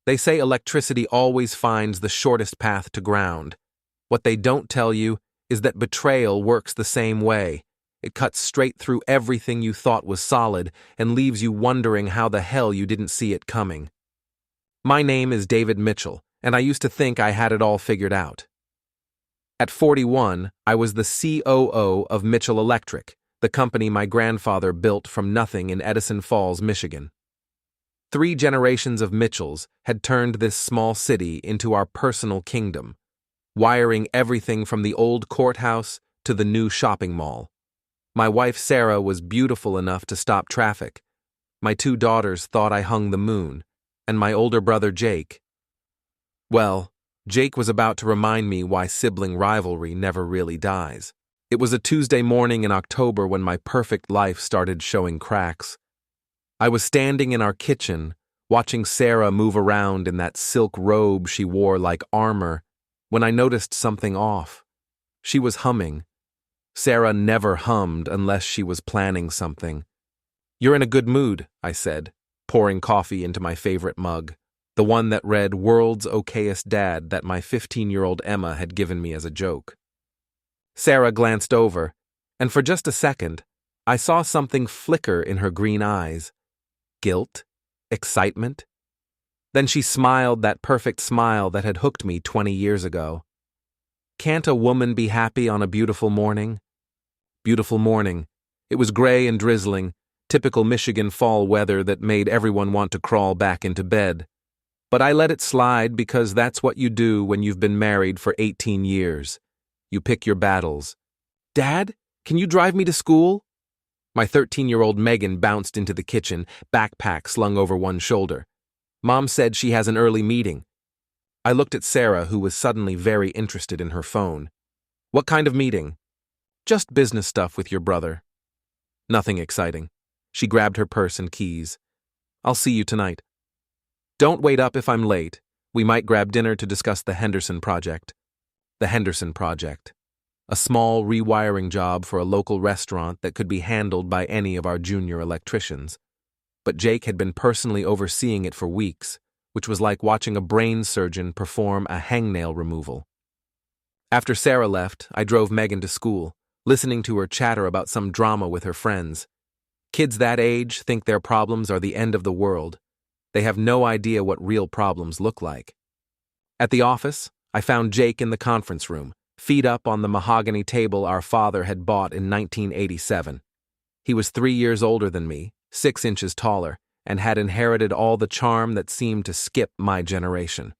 They say electricity always finds the shortest path to ground. What they don't tell you is that betrayal works the same way. It cuts straight through everything you thought was solid and leaves you wondering how the hell you didn't see it coming. My name is David Mitchell, and I used to think I had it all figured out. At 41, I was the COO of Mitchell Electric, the company my grandfather built from nothing in Edison Falls, Michigan. 3 generations of Mitchells had turned this small city into our personal kingdom, wiring everything from the old courthouse to the new shopping mall. My wife Sarah was beautiful enough to stop traffic. My 2 daughters thought I hung the moon, and my older brother Jake. Well, Jake was about to remind me why sibling rivalry never really dies. It was a Tuesday morning in October when my perfect life started showing cracks. I was standing in our kitchen, watching Sarah move around in that silk robe she wore like armor, when I noticed something off. She was humming. Sarah never hummed unless she was planning something. "You're in a good mood," I said, pouring coffee into my favorite mug, the one that read "World's Okayest Dad" that my 15-year-old Emma had given me as a joke. Sarah glanced over, and for just a second, I saw something flicker in her green eyes. Guilt? Excitement? Then she smiled that perfect smile that had hooked me 20 years ago. Can't a woman be happy on a beautiful morning? Beautiful morning. It was gray and drizzling, typical Michigan fall weather that made everyone want to crawl back into bed. But I let it slide because that's what you do when you've been married for 18 years. You pick your battles. "Dad, can you drive me to school?" My 13-year-old Megan bounced into the kitchen, backpack slung over one shoulder. "Mom said she has an early meeting." I looked at Sarah, who was suddenly very interested in her phone. "What kind of meeting?" "Just business stuff with your brother." Nothing exciting. She grabbed her purse and keys. "I'll see you tonight." "Don't wait up if I'm late. We might grab dinner to discuss the Henderson project." The Henderson project. A small rewiring job for a local restaurant that could be handled by any of our junior electricians. But Jake had been personally overseeing it for weeks, which was like watching a brain surgeon perform a hangnail removal. After Sarah left, I drove Megan to school, listening to her chatter about some drama with her friends. Kids that age think their problems are the end of the world. They have no idea what real problems look like. At the office, I found Jake in the conference room, feet up on the mahogany table our father had bought in 1987. He was 3 years older than me, 6 inches taller, and had inherited all the charm that seemed to skip my generation.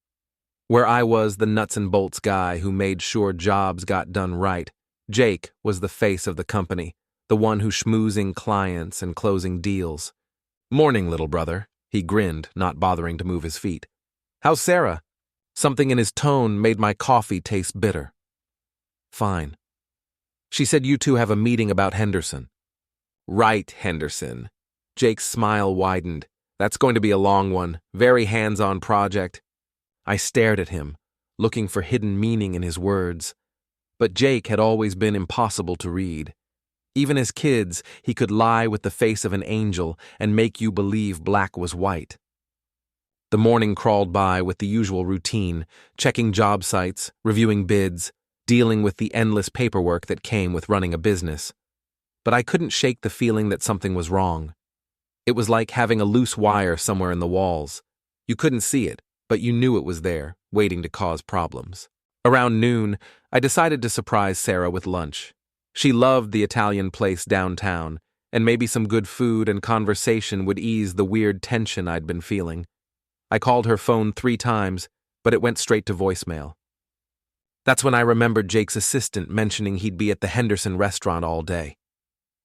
Where I was the nuts and bolts guy who made sure jobs got done right, Jake was the face of the company, the one who schmoozing clients and closing deals. "Morning, little brother," he grinned, not bothering to move his feet. "How's Sarah?" Something in his tone made my coffee taste bitter. "Fine." "She said you two have a meeting about Henderson." "Right, Henderson." Jake's smile widened. "That's going to be a long one, very hands-on project." I stared at him, looking for hidden meaning in his words. But Jake had always been impossible to read. Even as kids, he could lie with the face of an angel and make you believe black was white. The morning crawled by with the usual routine, checking job sites, reviewing bids, dealing with the endless paperwork that came with running a business. But I couldn't shake the feeling that something was wrong. It was like having a loose wire somewhere in the walls. You couldn't see it, but you knew it was there, waiting to cause problems. Around noon, I decided to surprise Sarah with lunch. She loved the Italian place downtown, and maybe some good food and conversation would ease the weird tension I'd been feeling. I called her phone 3 times, but it went straight to voicemail. That's when I remembered Jake's assistant mentioning he'd be at the Henderson restaurant all day.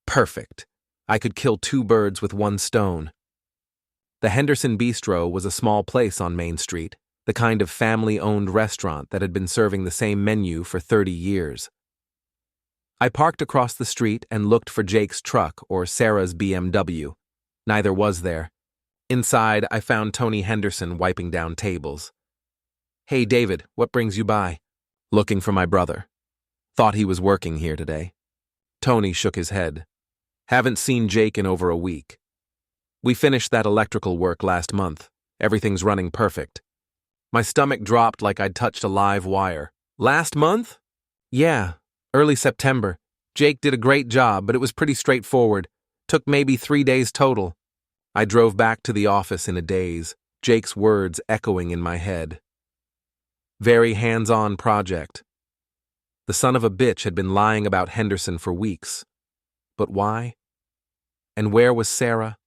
Perfect. I could kill 2 birds with 1 stone. The Henderson Bistro was a small place on Main Street, the kind of family-owned restaurant that had been serving the same menu for 30 years. I parked across the street and looked for Jake's truck or Sarah's BMW. Neither was there. Inside, I found Tony Henderson wiping down tables. "Hey, David, what brings you by?" "Looking for my brother. Thought he was working here today." Tony shook his head. "Haven't seen Jake in over a week. We finished that electrical work last month. Everything's running perfect. My stomach dropped like I'd touched a live wire. Last month? Yeah, early September. Jake did a great job, but it was pretty straightforward. Took maybe 3 days total. I drove back to the office in a daze, Jake's words echoing in my head. Very hands-on project. The son of a bitch had been lying about Henderson for weeks. But why? And where was Sarah?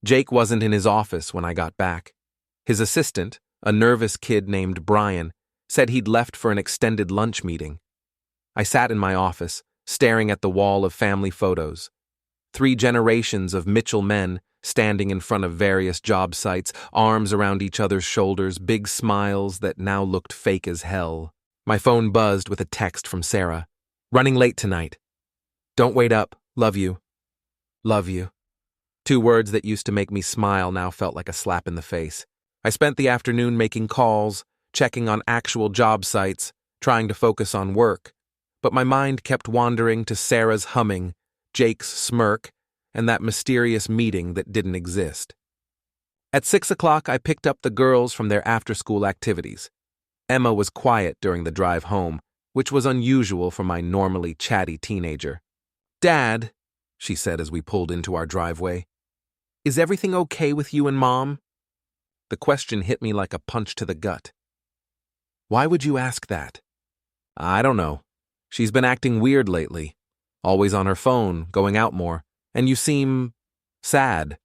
Jake wasn't in his office when I got back. His assistant, a nervous kid named Brian, said he'd left for an extended lunch meeting. I sat in my office, staring at the wall of family photos. 3 generations of Mitchell men standing in front of various job sites, arms around each other's shoulders, big smiles that now looked fake as hell. My phone buzzed with a text from Sarah. Running late tonight. Don't wait up. Love you. Love you. 2 words that used to make me smile now felt like a slap in the face. I spent the afternoon making calls, checking on actual job sites, trying to focus on work. But my mind kept wandering to Sarah's humming, Jake's smirk, and that mysterious meeting that didn't exist. At 6 o'clock, I picked up the girls from their after-school activities. Emma was quiet during the drive home, which was unusual for my normally chatty teenager. Dad, she said as we pulled into our driveway, is everything okay with you and Mom? The question hit me like a punch to the gut. Why would you ask that? I don't know. She's been acting weird lately. Always on her phone, going out more. And you seem sad.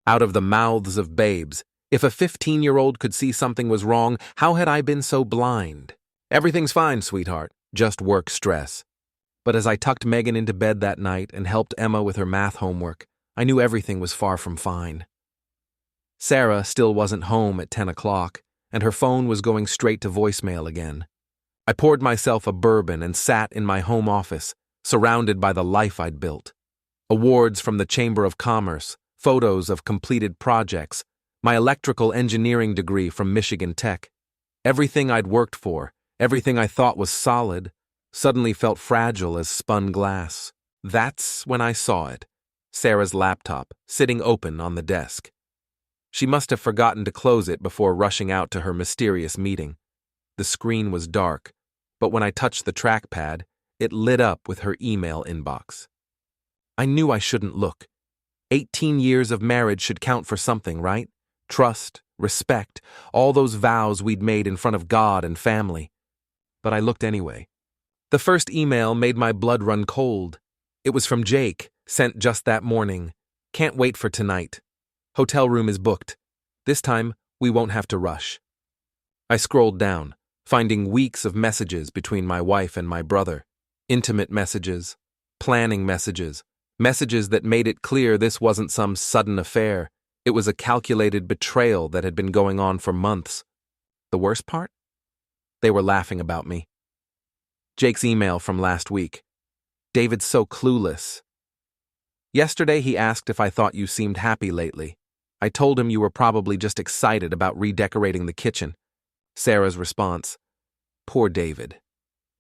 Out of the mouths of babes. If a 15-year-old could see something was wrong, how had I been so blind? Everything's fine, sweetheart. Just work stress. But as I tucked Megan into bed that night and helped Emma with her math homework, I knew everything was far from fine. Sarah still wasn't home at 10 o'clock, and her phone was going straight to voicemail again. I poured myself a bourbon and sat in my home office, surrounded by the life I'd built. Awards from the Chamber of Commerce, photos of completed projects, my electrical engineering degree from Michigan Tech. Everything I'd worked for, everything I thought was solid, suddenly felt fragile as spun glass. That's when I saw it. Sarah's laptop, sitting open on the desk. She must have forgotten to close it before rushing out to her mysterious meeting. The screen was dark, but when I touched the trackpad, it lit up with her email inbox. I knew I shouldn't look. 18 years of marriage should count for something, right? Trust, respect, all those vows we'd made in front of God and family. But I looked anyway. The first email made my blood run cold. It was from Jake, sent just that morning. Can't wait for tonight. Hotel room is booked. This time, we won't have to rush. I scrolled down, finding weeks of messages between my wife and my brother. Intimate messages, planning messages, messages that made it clear this wasn't some sudden affair. It was a calculated betrayal that had been going on for months. The worst part? They were laughing about me. Jake's email from last week. David's so clueless. Yesterday he asked if I thought you seemed happy lately. I told him you were probably just excited about redecorating the kitchen. Sarah's response. Poor David.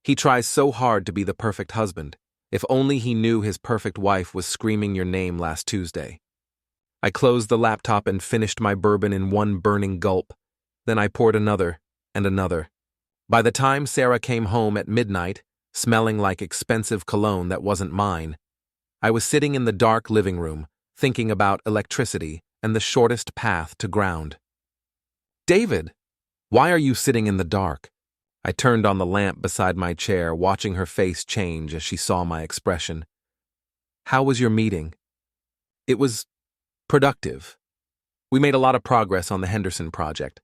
He tries so hard to be the perfect husband. If only he knew his perfect wife was screaming your name last Tuesday. I closed the laptop and finished my bourbon in one burning gulp. Then I poured another and another. By the time Sarah came home at midnight, smelling like expensive cologne that wasn't mine, I was sitting in the dark living room, thinking about electricity and the shortest path to ground. David, why are you sitting in the dark? I turned on the lamp beside my chair, watching her face change as she saw my expression. How was your meeting? It was productive. We made a lot of progress on the Henderson project.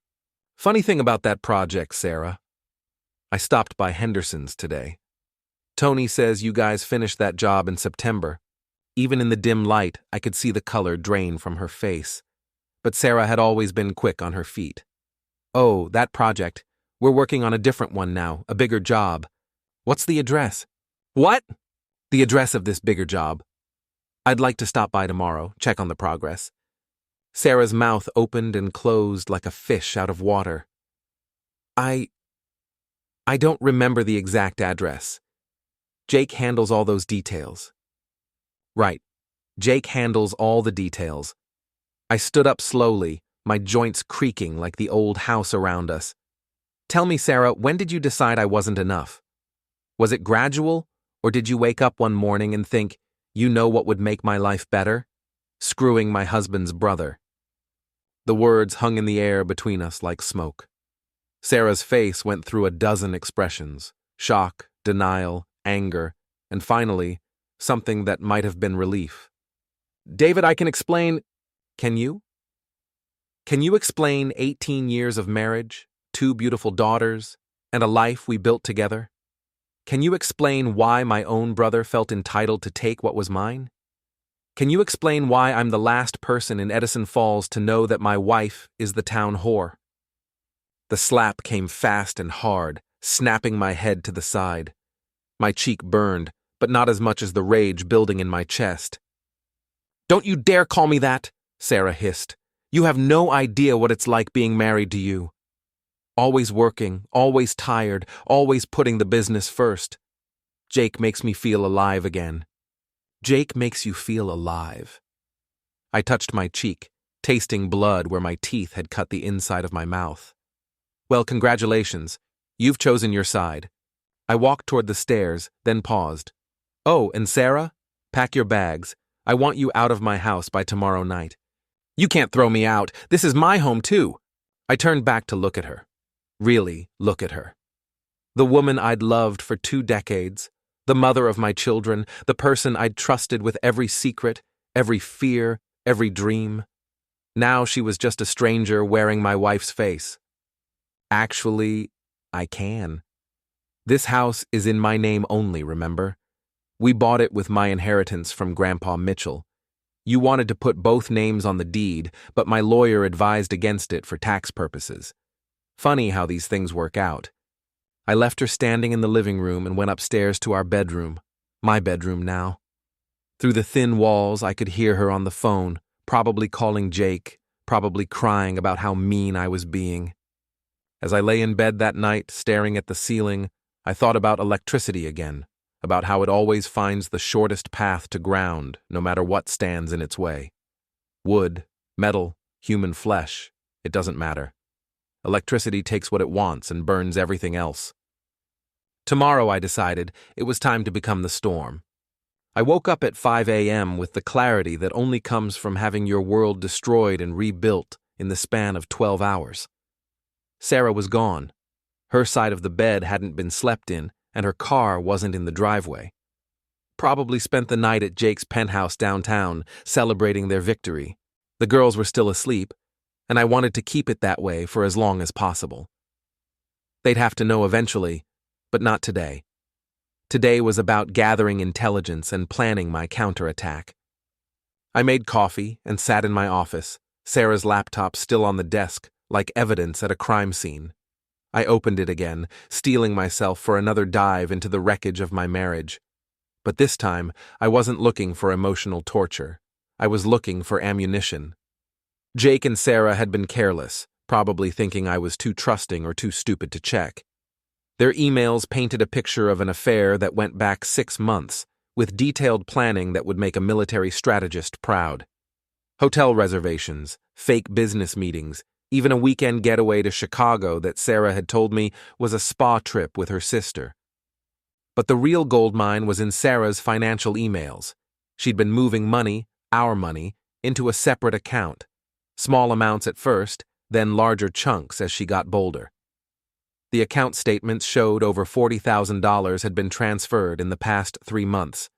Funny thing about that project, Sarah. I stopped by Henderson's today. Tony says you guys finished that job in September. Even in the dim light, I could see the color drain from her face. But Sarah had always been quick on her feet. Oh, that project. We're working on a different one now, a bigger job. What's the address? What? The address of this bigger job. I'd like to stop by tomorrow, check on the progress. Sarah's mouth opened and closed like a fish out of water. I don't remember the exact address. Jake handles all those details. Right. Jake handles all the details. I stood up slowly, my joints creaking like the old house around us. Tell me, Sarah, when did you decide I wasn't enough? Was it gradual, or did you wake up one morning and think, you know what would make my life better? Screwing my husband's brother. The words hung in the air between us like smoke. Sarah's face went through a dozen expressions: shock, denial, anger, and finally, something that might have been relief. David, I can explain. Can you? Can you explain 18 years of marriage, 2 beautiful daughters, and a life we built together? Can you explain why my own brother felt entitled to take what was mine? Can you explain why I'm the last person in Edison Falls to know that my wife is the town whore? The slap came fast and hard, snapping my head to the side. My cheek burned, but not as much as the rage building in my chest. Don't you dare call me that, Sarah hissed. You have no idea what it's like being married to you. Always working, always tired, always putting the business first. Jake makes me feel alive again. Jake makes you feel alive. I touched my cheek, tasting blood where my teeth had cut the inside of my mouth. Well, congratulations. You've chosen your side. I walked toward the stairs, then paused. Oh, and Sarah? Pack your bags. I want you out of my house by tomorrow night. You can't throw me out. This is my home, too. I turned back to look at her. Really look at her. The woman I'd loved for 2 decades, the mother of my children, the person I'd trusted with every secret, every fear, every dream. Now she was just a stranger wearing my wife's face. Actually, I can. This house is in my name only, remember? We bought it with my inheritance from Grandpa Mitchell. You wanted to put both names on the deed, but my lawyer advised against it for tax purposes. Funny how these things work out. I left her standing in the living room and went upstairs to our bedroom, my bedroom now. Through the thin walls, I could hear her on the phone, probably calling Jake, probably crying about how mean I was being. As I lay in bed that night, staring at the ceiling, I thought about electricity again, about how it always finds the shortest path to ground, no matter what stands in its way. Wood, metal, human flesh, it doesn't matter. Electricity takes what it wants and burns everything else. Tomorrow, I decided, it was time to become the storm. I woke up at 5 a.m. with the clarity that only comes from having your world destroyed and rebuilt in the span of 12 hours. Sarah was gone. Her side of the bed hadn't been slept in, and her car wasn't in the driveway. Probably spent the night at Jake's penthouse downtown, celebrating their victory. The girls were still asleep, and I wanted to keep it that way for as long as possible. They'd have to know eventually, but not today. Today was about gathering intelligence and planning my counterattack. I made coffee and sat in my office, Sarah's laptop still on the desk, like evidence at a crime scene. I opened it again, steeling myself for another dive into the wreckage of my marriage. But this time, I wasn't looking for emotional torture. I was looking for ammunition. Jake and Sarah had been careless, probably thinking I was too trusting or too stupid to check. Their emails painted a picture of an affair that went back 6 months, with detailed planning that would make a military strategist proud. Hotel reservations, fake business meetings, even a weekend getaway to Chicago that Sarah had told me was a spa trip with her sister. But the real goldmine was in Sarah's financial emails. She'd been moving money, our money, into a separate account. Small amounts at first, then larger chunks as she got bolder. The account statements showed over $40,000 had been transferred in the past 3 months.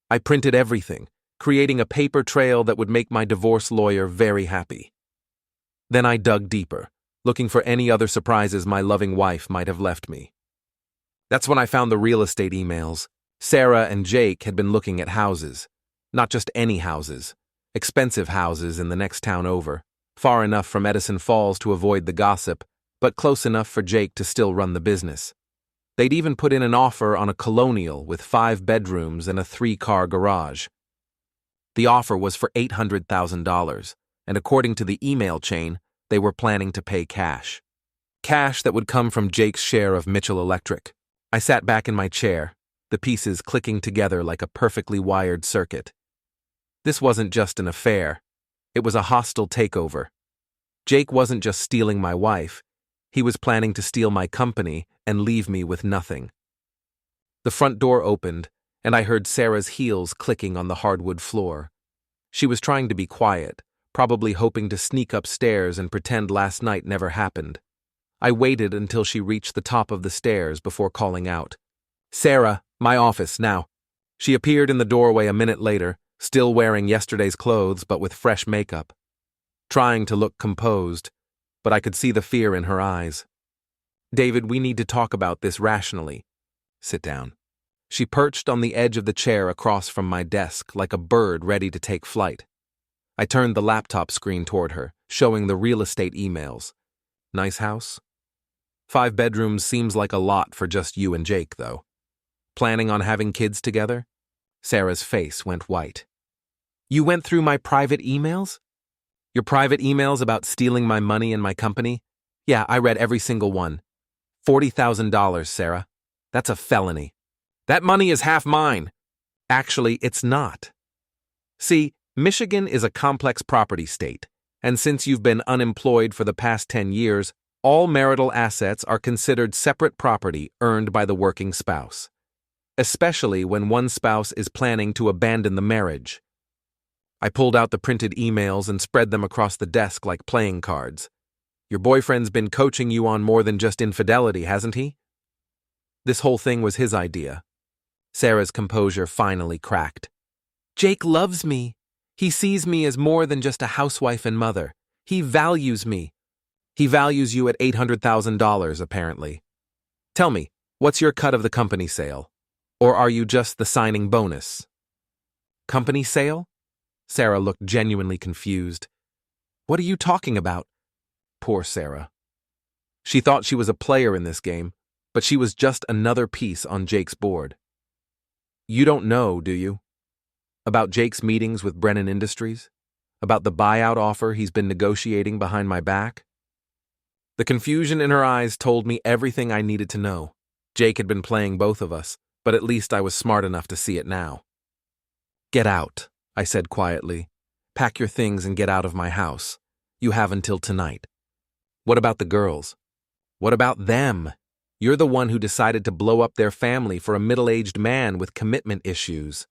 I printed everything, creating a paper trail that would make my divorce lawyer very happy. Then I dug deeper, looking for any other surprises my loving wife might have left me. That's when I found the real estate emails. Sarah and Jake had been looking at houses. Not just any houses. Expensive houses in the next town over, far enough from Edison Falls to avoid the gossip, but close enough for Jake to still run the business. They'd even put in an offer on a colonial with 5 bedrooms and a 3-car garage. The offer was for $800,000, and according to the email chain, they were planning to pay cash. Cash that would come from Jake's share of Mitchell Electric. I sat back in my chair, the pieces clicking together like a perfectly wired circuit. This wasn't just an affair. It was a hostile takeover. Jake wasn't just stealing my wife, he was planning to steal my company and leave me with nothing. The front door opened, and I heard Sarah's heels clicking on the hardwood floor. She was trying to be quiet, probably hoping to sneak upstairs and pretend last night never happened. I waited until she reached the top of the stairs before calling out, "Sarah, my office, now." She appeared in the doorway a minute later, still wearing yesterday's clothes but with fresh makeup. Trying to look composed, but I could see the fear in her eyes. "David, we need to talk about this rationally. Sit down." She perched on the edge of the chair across from my desk like a bird ready to take flight. I turned the laptop screen toward her, showing the real estate emails. "Nice house? 5 bedrooms seems like a lot for just you and Jake, though. Planning on having kids together?" Sarah's face went white. "You went through my private emails? Your private emails about stealing my money and my company? Yeah, I read every single one. $40,000, Sarah. That's a felony. That money is half mine." "Actually, it's not. See, Michigan is a complex property state, and since you've been unemployed for the past 10 years, all marital assets are considered separate property earned by the working spouse, especially when one spouse is planning to abandon the marriage." I pulled out the printed emails and spread them across the desk like playing cards. "Your boyfriend's been coaching you on more than just infidelity, hasn't he?" This whole thing was his idea. Sarah's composure finally cracked. "Jake loves me. He sees me as more than just a housewife and mother. He values me. He values you at $800,000, apparently. Tell me, what's your cut of the company sale? Or are you just the signing bonus?" "Company sale?" Sarah looked genuinely confused. "What are you talking about?" Poor Sarah. She thought she was a player in this game, but she was just another piece on Jake's board. "You don't know, do you? About Jake's meetings with Brennan Industries? About the buyout offer he's been negotiating behind my back?" The confusion in her eyes told me everything I needed to know. Jake had been playing both of us, but at least I was smart enough to see it now. "Get out," I said quietly. "Pack your things and get out of my house. You have until tonight." "What about the girls? What about them? You're the one who decided to blow up their family for a middle-aged man with commitment issues."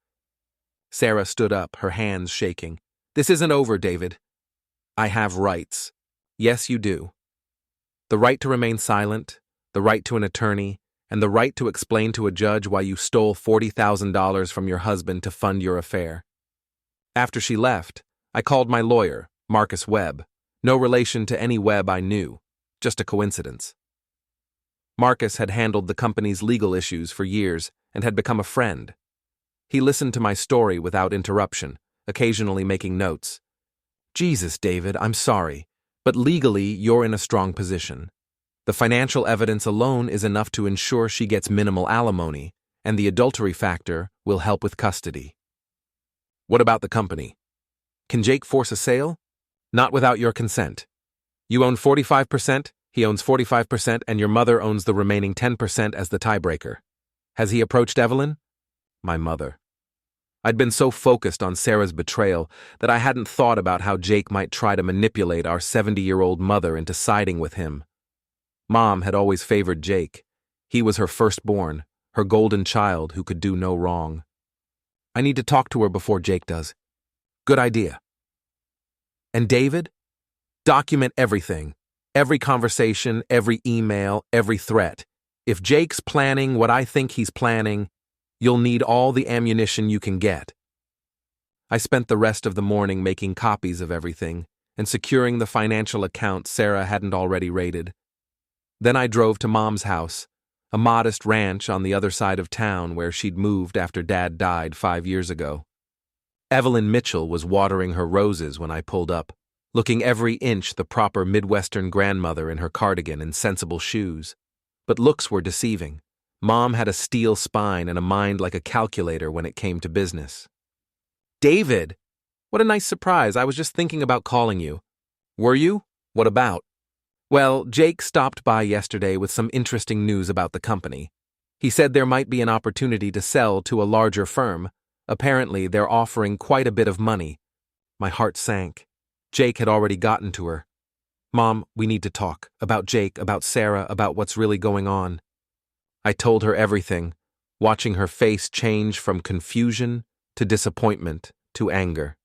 Sarah stood up, her hands shaking. "This isn't over, David. I have rights. Yes, you do. The right to remain silent, the right to an attorney, and the right to explain to a judge why you stole $40,000 from your husband to fund your affair." After she left, I called my lawyer, Marcus Webb. No relation to any Webb I knew, just a coincidence. Marcus had handled the company's legal issues for years and had become a friend. He listened to my story without interruption, occasionally making notes. "Jesus, David, I'm sorry, but legally you're in a strong position. The financial evidence alone is enough to ensure she gets minimal alimony, and the adultery factor will help with custody." "What about the company? Can Jake force a sale?" "Not without your consent. You own 45%, he owns 45%, and your mother owns the remaining 10% as the tiebreaker. Has he approached Evelyn?" My mother. I'd been so focused on Sarah's betrayal that I hadn't thought about how Jake might try to manipulate our 70-year-old mother into siding with him. Mom had always favored Jake. He was her firstborn, her golden child who could do no wrong. "I need to talk to her before Jake does." "Good idea." "And David? Document everything. Every conversation, every email, every threat. If Jake's planning what I think he's planning, you'll need all the ammunition you can get." I spent the rest of the morning making copies of everything and securing the financial accounts Sarah hadn't already raided. Then I drove to Mom's house, a modest ranch on the other side of town where she'd moved after Dad died 5 years ago. Evelyn Mitchell was watering her roses when I pulled up, looking every inch the proper Midwestern grandmother in her cardigan and sensible shoes. But looks were deceiving. Mom had a steel spine and a mind like a calculator when it came to business. "David! What a nice surprise. I was just thinking about calling you." "Were you? What about?" "Well, Jake stopped by yesterday with some interesting news about the company. He said there might be an opportunity to sell to a larger firm. Apparently, they're offering quite a bit of money." My heart sank. Jake had already gotten to her. Mom, we need to talk. About Jake, about Sarah, about what's really going on. I told her everything, watching her face change from confusion to disappointment to anger.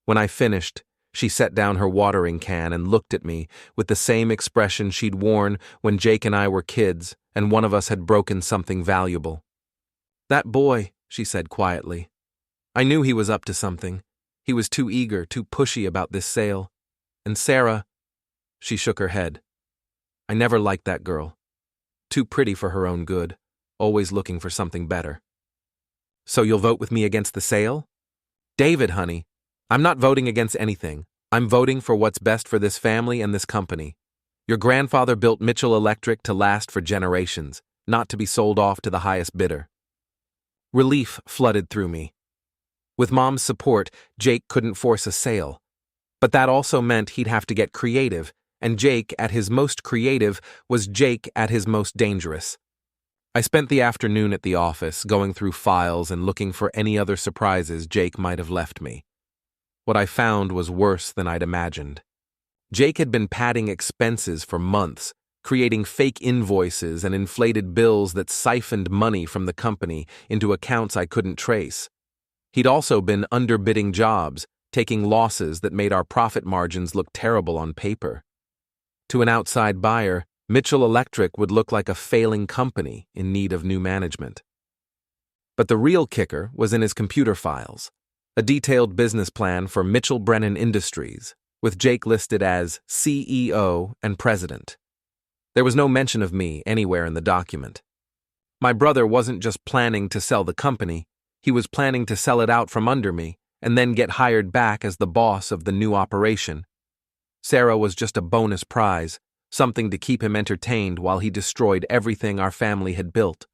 When I finished, she set down her watering can and looked at me with the same expression she'd worn when Jake and I were kids and one of us had broken something valuable. That boy, she said quietly. I knew he was up to something. He was too eager, too pushy about this sale. And Sarah, she shook her head. I never liked that girl. Too pretty for her own good, always looking for something better. So you'll vote with me against the sale? David, honey, I'm not voting against anything. I'm voting for what's best for this family and this company. Your grandfather built Mitchell Electric to last for generations, not to be sold off to the highest bidder. Relief flooded through me. With Mom's support, Jake couldn't force a sale. But that also meant he'd have to get creative, and Jake, at his most creative, was Jake at his most dangerous. I spent the afternoon at the office, going through files and looking for any other surprises Jake might have left me. What I found was worse than I'd imagined. Jake had been padding expenses for months, creating fake invoices and inflated bills that siphoned money from the company into accounts I couldn't trace. He'd also been underbidding jobs, taking losses that made our profit margins look terrible on paper. To an outside buyer, Mitchell Electric would look like a failing company in need of new management. But the real kicker was in his computer files, a detailed business plan for Mitchell Brennan Industries, with Jake listed as CEO and president. There was no mention of me anywhere in the document. My brother wasn't just planning to sell the company, he was planning to sell it out from under me and then get hired back as the boss of the new operation. Sarah was just a bonus prize, something to keep him entertained while he destroyed everything our family had built.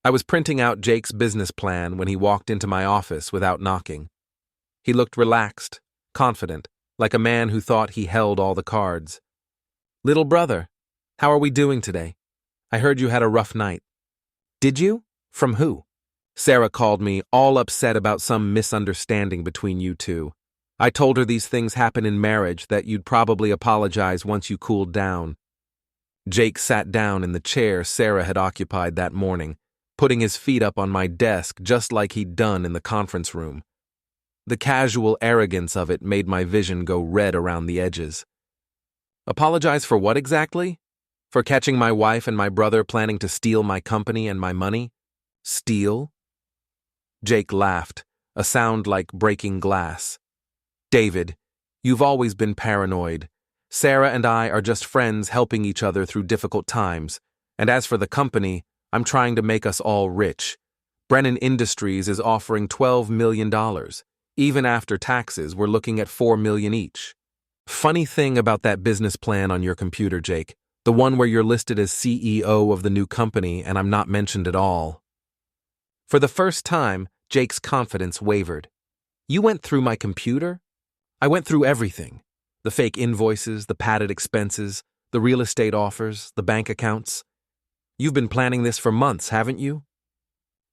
I was printing out Jake's business plan when he walked into my office without knocking. He looked relaxed, confident, like a man who thought he held all the cards. Little brother, how are we doing today? I heard you had a rough night. Did you? From who? Sarah called me, all upset about some misunderstanding between you two. I told her these things happen in marriage, that you'd probably apologize once you cooled down. Jake sat down in the chair Sarah had occupied that morning, putting his feet up on my desk just like he'd done in the conference room. The casual arrogance of it made my vision go red around the edges. Apologize for what exactly? For catching my wife and my brother planning to steal my company and my money? Steal? Jake laughed, a sound like breaking glass. David, you've always been paranoid. Sarah and I are just friends helping each other through difficult times. And as for the company, I'm trying to make us all rich. Brennan Industries is offering $12 million. Even after taxes, we're looking at $4 million each. Funny thing about that business plan on your computer, Jake. The one where you're listed as CEO of the new company and I'm not mentioned at all. For the first time, Jake's confidence wavered. You went through my computer? I went through everything. The fake invoices, the padded expenses, the real estate offers, the bank accounts. You've been planning this for months, haven't you?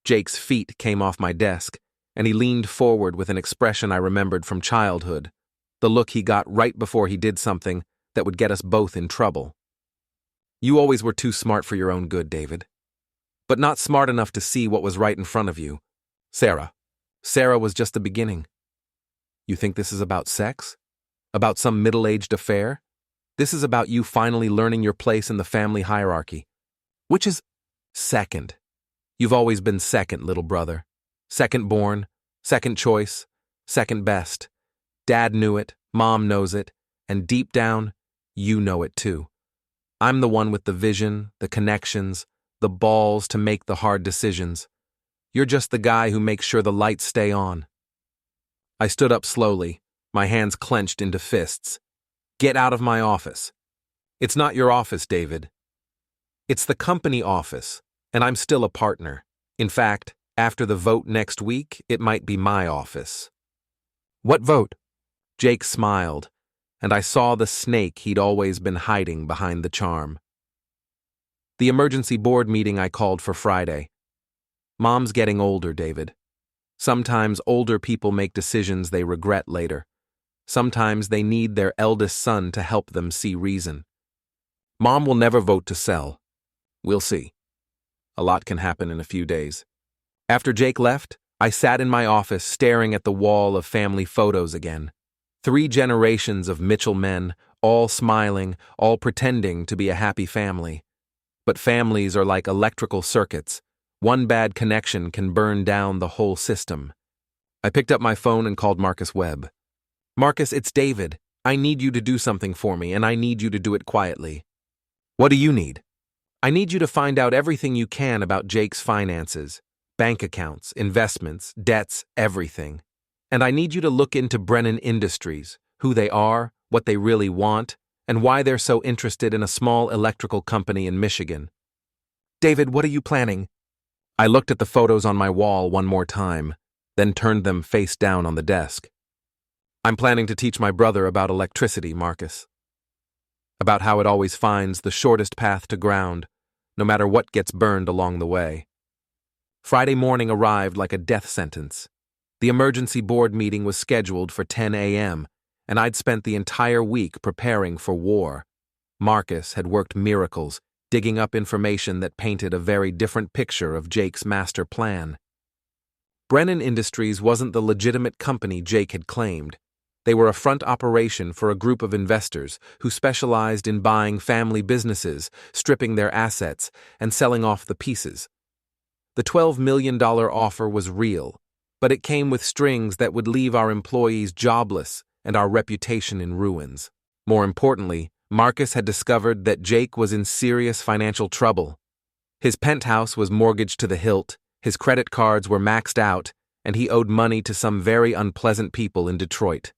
Jake's feet came off my desk, and he leaned forward with an expression I remembered from childhood, the look he got right before he did something that would get us both in trouble. You always were too smart for your own good, David. But not smart enough to see what was right in front of you. Sarah. Sarah was just the beginning. You think this is about sex? About some middle-aged affair? This is about you finally learning your place in the family hierarchy. Which is second. You've always been second, little brother. Second born, second choice, second best. Dad knew it, Mom knows it, and deep down, you know it too. I'm the one with the vision, the connections, the balls to make the hard decisions. You're just the guy who makes sure the lights stay on. I stood up slowly, my hands clenched into fists. Get out of my office. It's not your office, David. It's the company office, and I'm still a partner. In fact, after the vote next week, it might be my office. What vote? Jake smiled, and I saw the snake he'd always been hiding behind the charm. The emergency board meeting I called for Friday. Mom's getting older, David. Sometimes older people make decisions they regret later. Sometimes they need their eldest son to help them see reason. Mom will never vote to sell. We'll see. A lot can happen in a few days. After Jake left, I sat in my office staring at the wall of family photos again. 3 generations of Mitchell men, all smiling, all pretending to be a happy family. But families are like electrical circuits. One bad connection can burn down the whole system. I picked up my phone and called Marcus Webb. Marcus, it's David. I need you to do something for me, and I need you to do it quietly. What do you need? I need you to find out everything you can about Jake's finances, bank accounts, investments, debts, everything. And I need you to look into Brennan Industries, who they are, what they really want, and why they're so interested in a small electrical company in Michigan. David, what are you planning? I looked at the photos on my wall one more time, then turned them face down on the desk. I'm planning to teach my brother about electricity, Marcus. About how it always finds the shortest path to ground, no matter what gets burned along the way. Friday morning arrived like a death sentence. The emergency board meeting was scheduled for 10 a.m., and I'd spent the entire week preparing for war. Marcus had worked miracles, digging up information that painted a very different picture of Jake's master plan. Brennan Industries wasn't the legitimate company Jake had claimed. They were a front operation for a group of investors who specialized in buying family businesses, stripping their assets, and selling off the pieces. The $12 million offer was real, but it came with strings that would leave our employees jobless and our reputation in ruins. More importantly, Marcus had discovered that Jake was in serious financial trouble. His penthouse was mortgaged to the hilt, his credit cards were maxed out, and he owed money to some very unpleasant people in Detroit.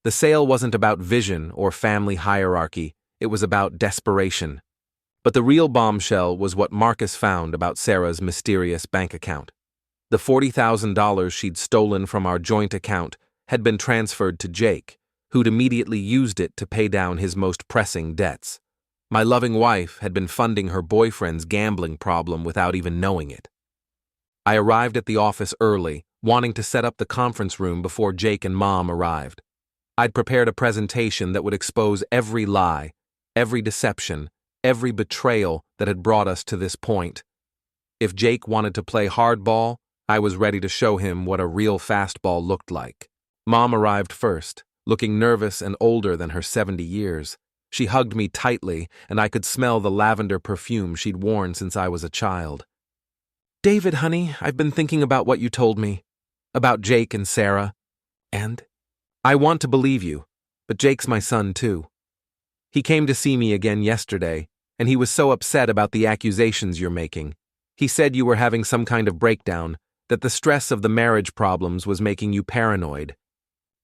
The sale wasn't about vision or family hierarchy, it was about desperation. But the real bombshell was what Marcus found about Sarah's mysterious bank account. The $40,000 she'd stolen from our joint account had been transferred to Jake, who'd immediately used it to pay down his most pressing debts. My loving wife had been funding her boyfriend's gambling problem without even knowing it. I arrived at the office early, wanting to set up the conference room before Jake and Mom arrived. I'd prepared a presentation that would expose every lie, every deception, every betrayal that had brought us to this point. If Jake wanted to play hardball, I was ready to show him what a real fastball looked like. Mom arrived first, looking nervous and older than her 70 years. She hugged me tightly, and I could smell the lavender perfume she'd worn since I was a child. David, honey, I've been thinking about what you told me. About Jake and Sarah. And? I want to believe you, but Jake's my son too. He came to see me again yesterday, and he was so upset about the accusations you're making. He said you were having some kind of breakdown, that the stress of the marriage problems was making you paranoid.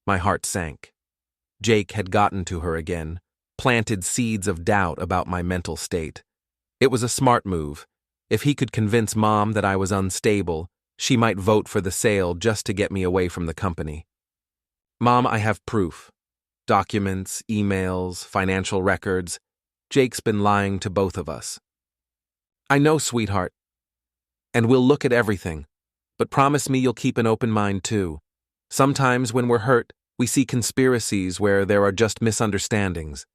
My heart sank. Jake had gotten to her again, planted seeds of doubt about my mental state. It was a smart move. If he could convince Mom that I was unstable, she might vote for the sale just to get me away from the company. Mom, I have proof. Documents, emails, financial records. Jake's been lying to both of us. I know, sweetheart. And we'll look at everything. But promise me you'll keep an open mind too. Sometimes when we're hurt, we see conspiracies where there are just misunderstandings.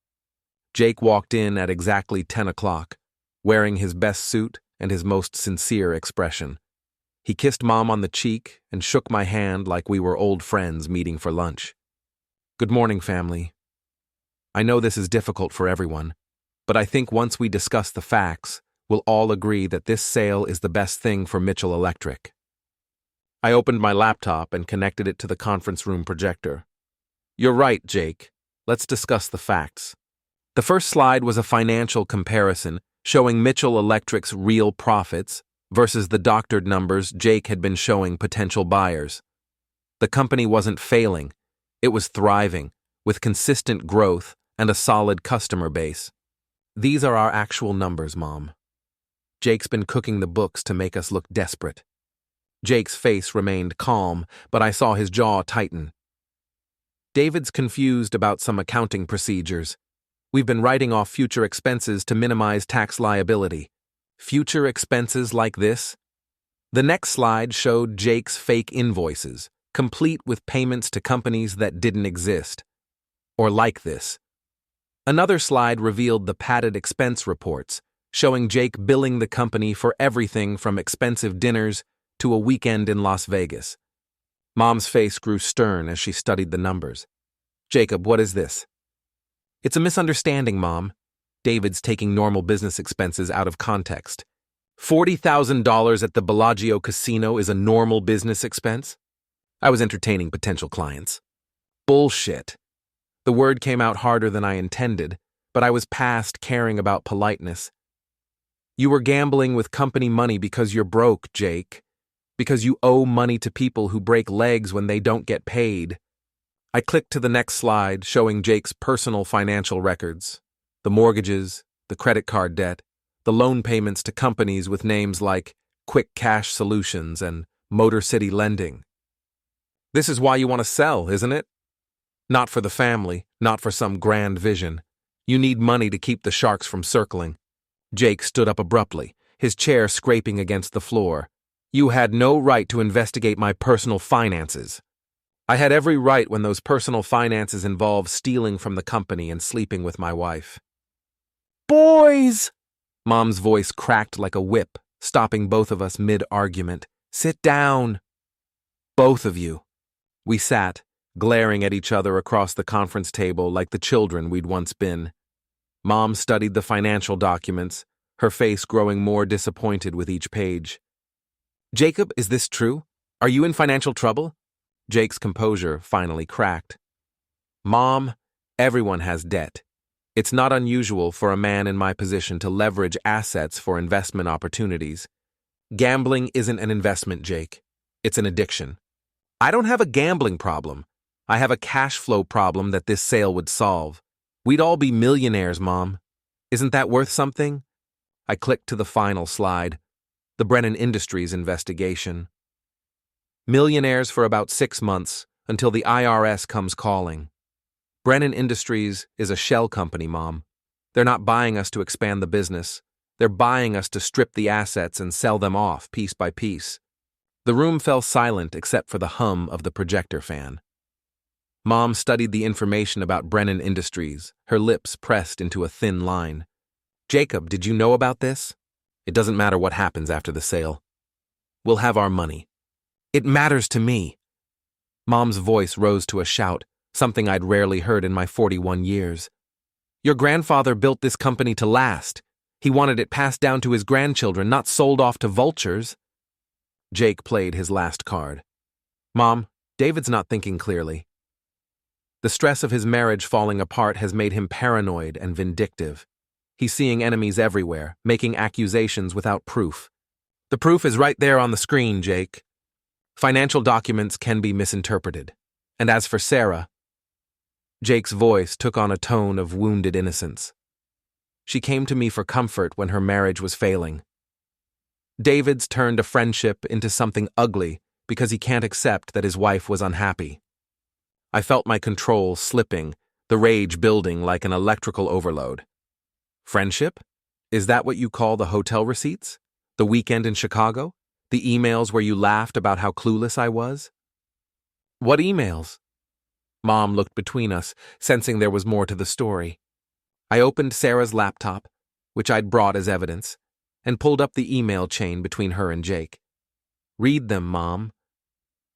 Jake walked in at exactly 10 o'clock, wearing his best suit and his most sincere expression. He kissed Mom on the cheek and shook my hand like we were old friends meeting for lunch. Good morning, family. I know this is difficult for everyone, but I think once we discuss the facts, we'll all agree that this sale is the best thing for Mitchell Electric. I opened my laptop and connected it to the conference room projector. You're right, Jake. Let's discuss the facts. The first slide was a financial comparison showing Mitchell Electric's real profits versus the doctored numbers Jake had been showing potential buyers. The company wasn't failing. It was thriving, with consistent growth and a solid customer base. These are our actual numbers, Mom. Jake's been cooking the books to make us look desperate. Jake's face remained calm, but I saw his jaw tighten. David's confused about some accounting procedures. We've been writing off future expenses to minimize tax liability. Future expenses like this? The next slide showed Jake's fake invoices, complete with payments to companies that didn't exist. Or like this. Another slide revealed the padded expense reports, showing Jake billing the company for everything from expensive dinners to a weekend in Las Vegas. Mom's face grew stern as she studied the numbers. Jacob, what is this? It's a misunderstanding, Mom. David's taking normal business expenses out of context. $40,000 at the Bellagio casino is a normal business expense? I was entertaining potential clients. Bullshit. The word came out harder than I intended, but I was past caring about politeness. You were gambling with company money because you're broke, Jake. Because you owe money to people who break legs when they don't get paid. I clicked to the next slide, showing Jake's personal financial records. The mortgages, the credit card debt, the loan payments to companies with names like Quick Cash Solutions and Motor City Lending. This is why you want to sell, isn't it? Not for the family, not for some grand vision. You need money to keep the sharks from circling. Jake stood up abruptly, his chair scraping against the floor. You had no right to investigate my personal finances. I had every right when those personal finances involved stealing from the company and sleeping with my wife. Boys! Mom's voice cracked like a whip, stopping both of us mid-argument. Sit down. Both of you. We sat, glaring at each other across the conference table like the children we'd once been. Mom studied the financial documents, her face growing more disappointed with each page. Jacob, is this true? Are you in financial trouble? Jake's composure finally cracked. Mom, everyone has debt. It's not unusual for a man in my position to leverage assets for investment opportunities. Gambling isn't an investment, Jake. It's an addiction. I don't have a gambling problem. I have a cash flow problem that this sale would solve. We'd all be millionaires, Mom. Isn't that worth something? I clicked to the final slide, the Brennan Industries investigation. Millionaires for about 6 months, until the IRS comes calling. Brennan Industries is a shell company, Mom. They're not buying us to expand the business. They're buying us to strip the assets and sell them off piece by piece. The room fell silent except for the hum of the projector fan. Mom studied the information about Brennan Industries, her lips pressed into a thin line. Jacob, did you know about this? It doesn't matter what happens after the sale. We'll have our money. It matters to me. Mom's voice rose to a shout, something I'd rarely heard in my 41 years. Your grandfather built this company to last. He wanted it passed down to his grandchildren, not sold off to vultures. Jake played his last card. Mom, David's not thinking clearly. The stress of his marriage falling apart has made him paranoid and vindictive. He's seeing enemies everywhere, making accusations without proof. The proof is right there on the screen, Jake. Financial documents can be misinterpreted. And as for Sarah, Jake's voice took on a tone of wounded innocence. She came to me for comfort when her marriage was failing. David's turned a friendship into something ugly because he can't accept that his wife was unhappy. I felt my control slipping, the rage building like an electrical overload. Friendship? Is that what you call the hotel receipts? The weekend in Chicago? The emails where you laughed about how clueless I was? What emails? Mom looked between us, sensing there was more to the story. I opened Sarah's laptop, which I'd brought as evidence, and pulled up the email chain between her and Jake. Read them, Mom.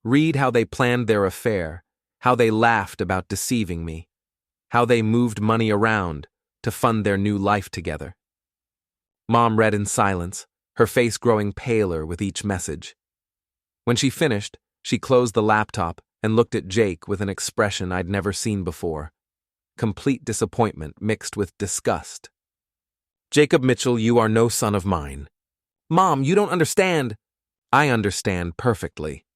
Read how they planned their affair, how they laughed about deceiving me, how they moved money around to fund their new life together. Mom read in silence, her face growing paler with each message. When she finished, she closed the laptop and looked at Jake with an expression I'd never seen before. Complete disappointment mixed with disgust. Jacob Mitchell, you are no son of mine. Mom, you don't understand. I understand perfectly.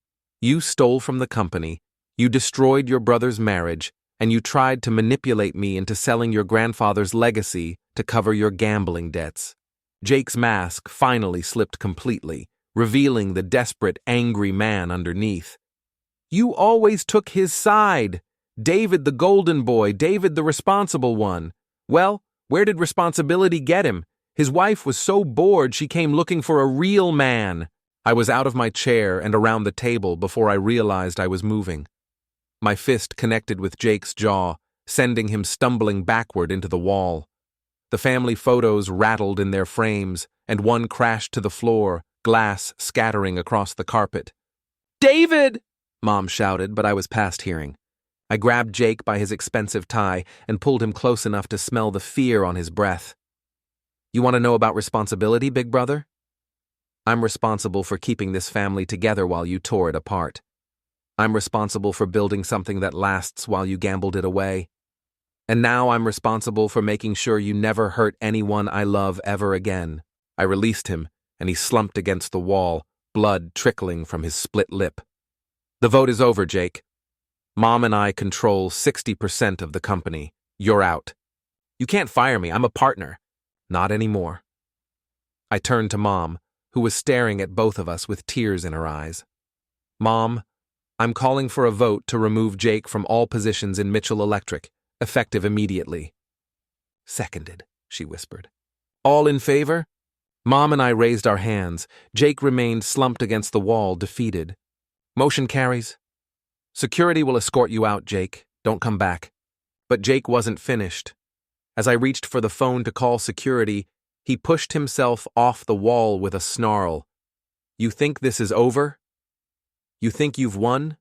You stole from the company, you destroyed your brother's marriage, and you tried to manipulate me into selling your grandfather's legacy to cover your gambling debts. Jake's mask finally slipped completely, revealing the desperate, angry man underneath. You always took his side. David the golden boy, David the responsible one. Well, where did responsibility get him? His wife was so bored she came looking for a real man. I was out of my chair and around the table before I realized I was moving. My fist connected with Jake's jaw, sending him stumbling backward into the wall. The family photos rattled in their frames, and one crashed to the floor, glass scattering across the carpet. "David!" Mom shouted, but I was past hearing. I grabbed Jake by his expensive tie and pulled him close enough to smell the fear on his breath. "You want to know about responsibility, big brother? I'm responsible for keeping this family together while you tore it apart. I'm responsible for building something that lasts while you gambled it away. And now I'm responsible for making sure you never hurt anyone I love ever again." I released him, and he slumped against the wall, blood trickling from his split lip. "The vote is over, Jake. Mom and I control 60% of the company. You're out. You can't fire me. I'm a partner. Not anymore." I turned to Mom, who was staring at both of us with tears in her eyes. "Mom, I'm calling for a vote to remove Jake from all positions in Mitchell Electric, effective immediately." "Seconded," she whispered. "All in favor?" Mom and I raised our hands. Jake remained slumped against the wall, defeated. "Motion carries. Security will escort you out, Jake. Don't come back." But Jake wasn't finished. As I reached for the phone to call security, he pushed himself off the wall with a snarl. "You think this is over? You think you've won?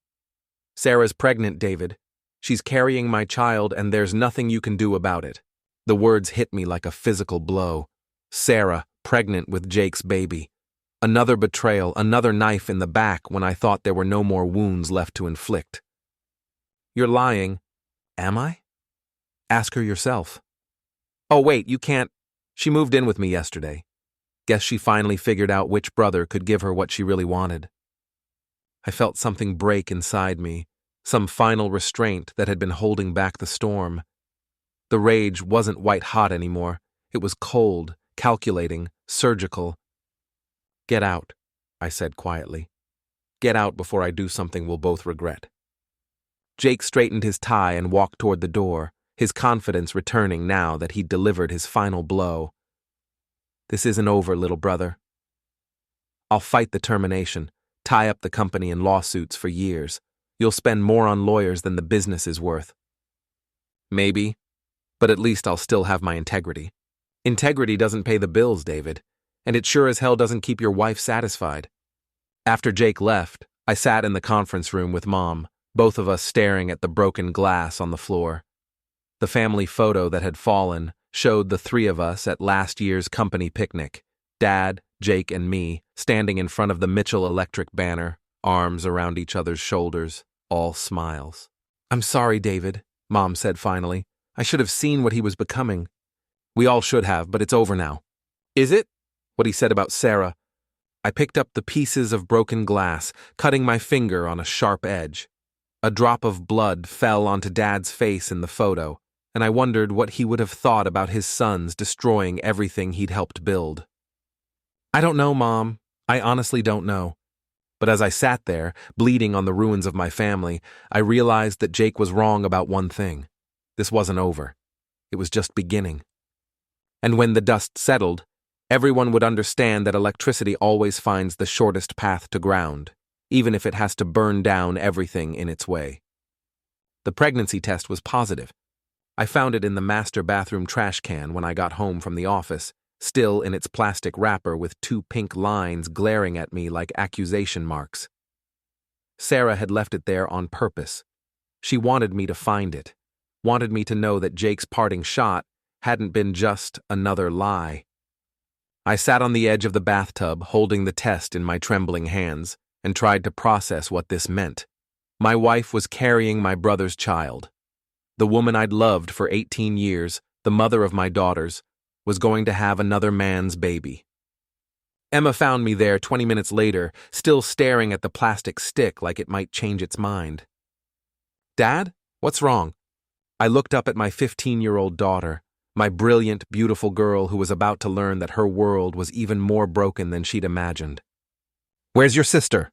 Sarah's pregnant, David. She's carrying my child, and there's nothing you can do about it." The words hit me like a physical blow. Sarah, pregnant with Jake's baby. Another betrayal, another knife in the back when I thought there were no more wounds left to inflict. "You're lying." "Am I?" "Ask her yourself." "Oh, wait, you can't. She moved in with me yesterday. Guess she finally figured out which brother could give her what she really wanted." I felt something break inside me, some final restraint that had been holding back the storm. The rage wasn't white-hot anymore. It was cold, calculating, surgical. "Get out," I said quietly. "Get out before I do something we'll both regret." Jake straightened his tie and walked toward the door, his confidence returning now that he'd delivered his final blow. "This isn't over, little brother. I'll fight the termination, tie up the company in lawsuits for years. You'll spend more on lawyers than the business is worth." "Maybe, but at least I'll still have my integrity." "Integrity doesn't pay the bills, David. And it sure as hell doesn't keep your wife satisfied." After Jake left, I sat in the conference room with Mom, both of us staring at the broken glass on the floor. The family photo that had fallen showed the three of us at last year's company picnic, Dad, Jake, and me, standing in front of the Mitchell Electric banner, arms around each other's shoulders, all smiles. "I'm sorry, David," Mom said finally. "I should have seen what he was becoming." "We all should have, but it's over now." "Is it?" What he said about Sarah. I picked up the pieces of broken glass, cutting my finger on a sharp edge. A drop of blood fell onto Dad's face in the photo, and I wondered what he would have thought about his sons destroying everything he'd helped build. "I don't know, Mom. I honestly don't know." But as I sat there, bleeding on the ruins of my family, I realized that Jake was wrong about one thing. This wasn't over. It was just beginning. And when the dust settled, everyone would understand that electricity always finds the shortest path to ground, even if it has to burn down everything in its way. The pregnancy test was positive. I found it in the master bathroom trash can when I got home from the office, still in its plastic wrapper with 2 pink lines glaring at me like accusation marks. Sarah had left it there on purpose. She wanted me to find it, wanted me to know that Jake's parting shot hadn't been just another lie. I sat on the edge of the bathtub, holding the test in my trembling hands, and tried to process what this meant. My wife was carrying my brother's child. The woman I'd loved for 18 years, the mother of my daughters, was going to have another man's baby. Emma found me there 20 minutes later, still staring at the plastic stick like it might change its mind. "Dad, what's wrong?" I looked up at my 15-year-old daughter, my brilliant, beautiful girl who was about to learn that her world was even more broken than she'd imagined. "Where's your sister?"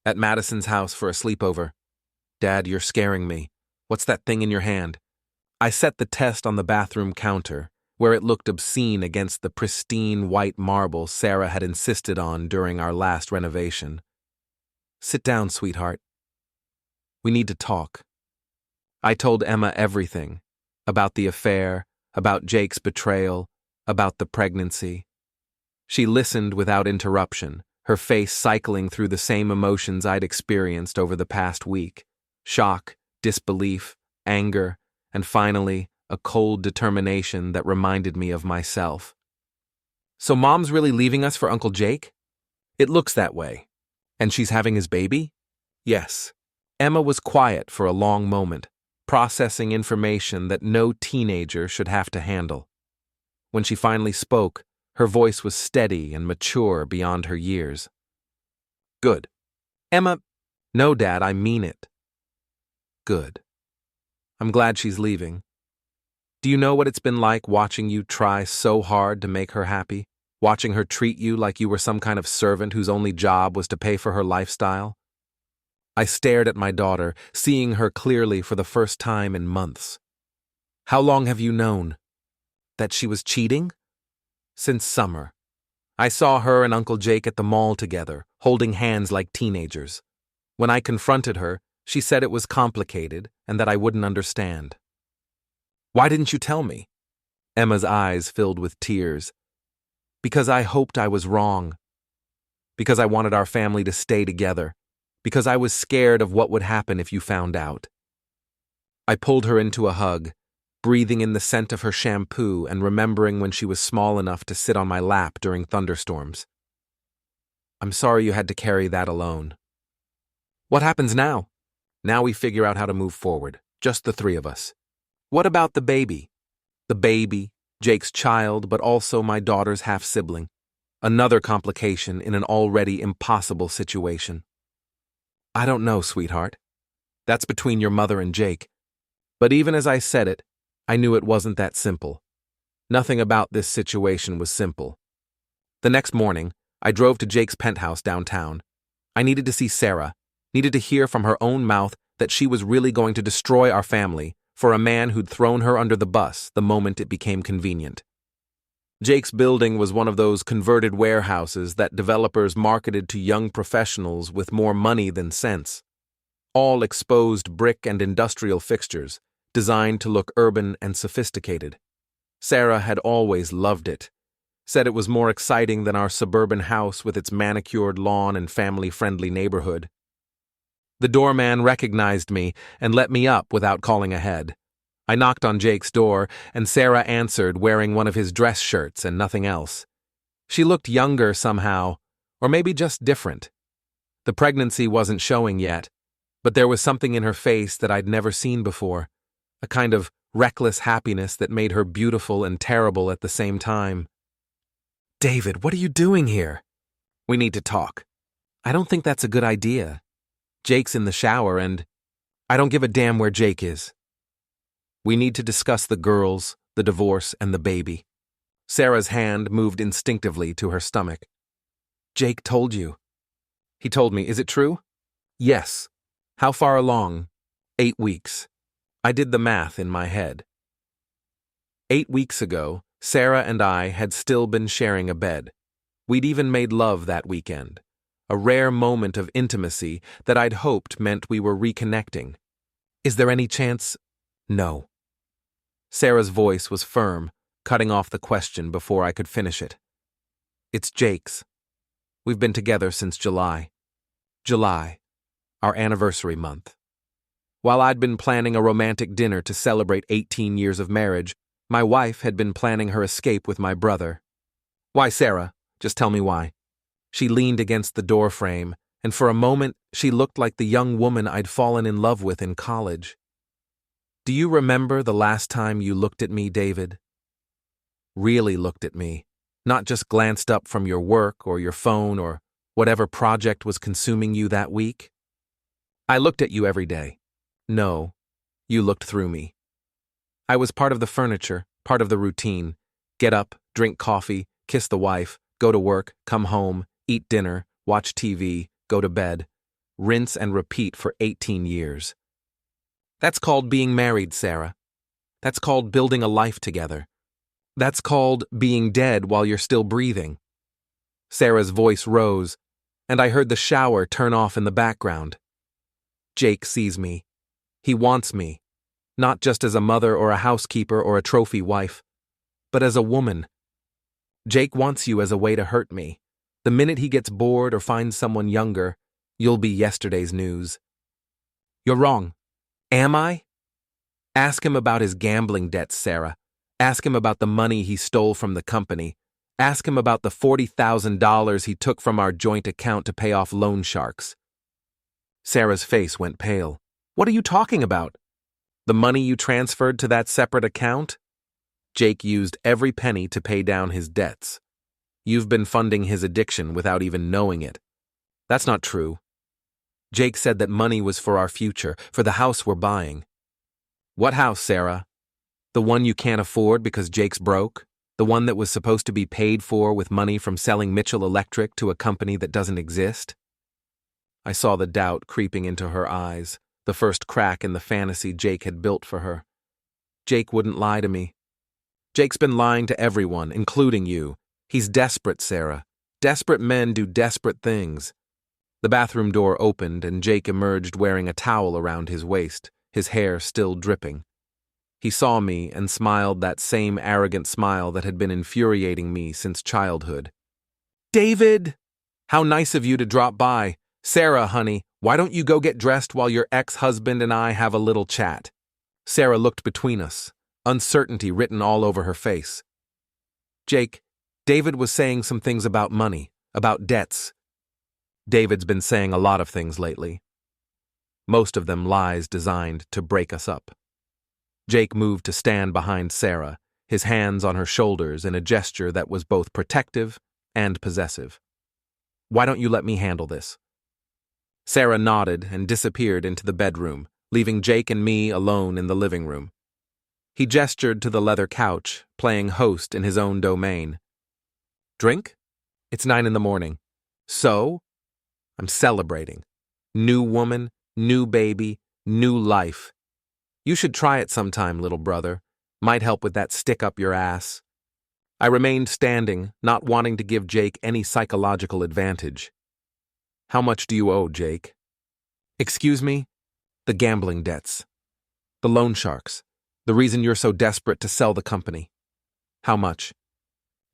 "At Madison's house for a sleepover." "Dad, you're scaring me. What's that thing in your hand?" I set the test on the bathroom counter, where it looked obscene against the pristine white marble Sarah had insisted on during our last renovation. "Sit down, sweetheart. We need to talk." I told Emma everything, about the affair, about Jake's betrayal, about the pregnancy. She listened without interruption, her face cycling through the same emotions I'd experienced over the past week: shock, disbelief, anger, and finally, a cold determination that reminded me of myself. "So Mom's really leaving us for Uncle Jake?" "It looks that way." "And she's having his baby?" "Yes." Emma was quiet for a long moment, processing information that no teenager should have to handle. When she finally spoke, her voice was steady and mature beyond her years. "Good." "Emma—" "No, Dad, I mean it." "Good. I'm glad she's leaving. Do you know what it's been like watching you try so hard to make her happy? Watching her treat you like you were some kind of servant whose only job was to pay for her lifestyle?" I stared at my daughter, seeing her clearly for the first time in months. "How long have you known?" "That she was cheating?" "Since summer. I saw her and Uncle Jake at the mall together, holding hands like teenagers. When I confronted her, she said it was complicated and that I wouldn't understand." "Why didn't you tell me?" Emma's eyes filled with tears. "Because I hoped I was wrong. Because I wanted our family to stay together. Because I was scared of what would happen if you found out." I pulled her into a hug, breathing in the scent of her shampoo and remembering when she was small enough to sit on my lap during thunderstorms. "I'm sorry you had to carry that alone." "What happens now?" "Now we figure out how to move forward, just the three of us." "What about the baby?" "The baby, Jake's child, but also my daughter's half-sibling. Another complication in an already impossible situation." "I don't know, sweetheart. That's between your mother and Jake." But even as I said it, I knew it wasn't that simple. Nothing about this situation was simple. The next morning, I drove to Jake's penthouse downtown. I needed to see Sarah, needed to hear from her own mouth that she was really going to destroy our family for a man who'd thrown her under the bus the moment it became convenient. Jake's building was one of those converted warehouses that developers marketed to young professionals with more money than sense. All exposed brick and industrial fixtures, designed to look urban and sophisticated. Sarah had always loved it, said it was more exciting than our suburban house with its manicured lawn and family-friendly neighborhood. The doorman recognized me and let me up without calling ahead. I knocked on Jake's door, and Sarah answered wearing one of his dress shirts and nothing else. She looked younger somehow, or maybe just different. The pregnancy wasn't showing yet, but there was something in her face that I'd never seen before, a kind of reckless happiness that made her beautiful and terrible at the same time. "David, what are you doing here?" "We need to talk." "I don't think that's a good idea. Jake's in the shower and—" "I don't give a damn where Jake is. We need to discuss the girls, the divorce, and the baby." Sarah's hand moved instinctively to her stomach. "Jake told you." "He told me. Is it true?" "Yes." "How far along?" 8 weeks. I did the math in my head. 8 weeks ago, Sarah and I had still been sharing a bed. We'd even made love that weekend, a rare moment of intimacy that I'd hoped meant we were reconnecting. "Is there any chance—" "No." Sarah's voice was firm, cutting off the question before I could finish it. "It's Jake's. We've been together since July. July, our anniversary month. While I'd been planning a romantic dinner to celebrate 18 years of marriage, my wife had been planning her escape with my brother." "Why, Sarah? Just tell me why." She leaned against the doorframe, and for a moment she looked like the young woman I'd fallen in love with in college. "Do you remember the last time you looked at me, David? Really looked at me, not just glanced up from your work or your phone or whatever project was consuming you that week?" "I looked at you every day." "No, you looked through me. I was part of the furniture, part of the routine. Get up, drink coffee, kiss the wife, go to work, come home, eat dinner, watch TV, go to bed. Rinse and repeat for 18 years. That's called being married, Sarah. That's called building a life together. That's called being dead while you're still breathing. Sarah's voice rose, and I heard the shower turn off in the background. Jake sees me. He wants me, not just as a mother or a housekeeper or a trophy wife, but as a woman. Jake wants you as a way to hurt me. The minute he gets bored or finds someone younger, you'll be yesterday's news. You're wrong. Am I? Ask him about his gambling debts, Sarah. Ask him about the money he stole from the company. Ask him about the $40,000 he took from our joint account to pay off loan sharks. Sarah's face went pale. What are you talking about? The money you transferred to that separate account? Jake used every penny to pay down his debts. You've been funding his addiction without even knowing it. That's not true. Jake said that money was for our future, for the house we're buying. What house, Sarah? The one you can't afford because Jake's broke? The one that was supposed to be paid for with money from selling Mitchell Electric to a company that doesn't exist? I saw the doubt creeping into her eyes, the first crack in the fantasy Jake had built for her. Jake wouldn't lie to me. Jake's been lying to everyone, including you. He's desperate, Sarah. Desperate men do desperate things. The bathroom door opened and Jake emerged wearing a towel around his waist, his hair still dripping. He saw me and smiled that same arrogant smile that had been infuriating me since childhood. David! How nice of you to drop by. Sarah, honey, why don't you go get dressed while your ex-husband and I have a little chat? Sarah looked between us, uncertainty written all over her face. Jake, David was saying some things about money, about debts. David's been saying a lot of things lately. Most of them lies designed to break us up. Jake moved to stand behind Sarah, his hands on her shoulders in a gesture that was both protective and possessive. Why don't you let me handle this? Sarah nodded and disappeared into the bedroom, leaving Jake and me alone in the living room. He gestured to the leather couch, playing host in his own domain. Drink? It's 9 a.m. So? I'm celebrating. New woman, new baby, new life. You should try it sometime, little brother. Might help with that stick up your ass. I remained standing, not wanting to give Jake any psychological advantage. How much do you owe, Jake? Excuse me? The gambling debts. The loan sharks. The reason you're so desperate to sell the company. How much?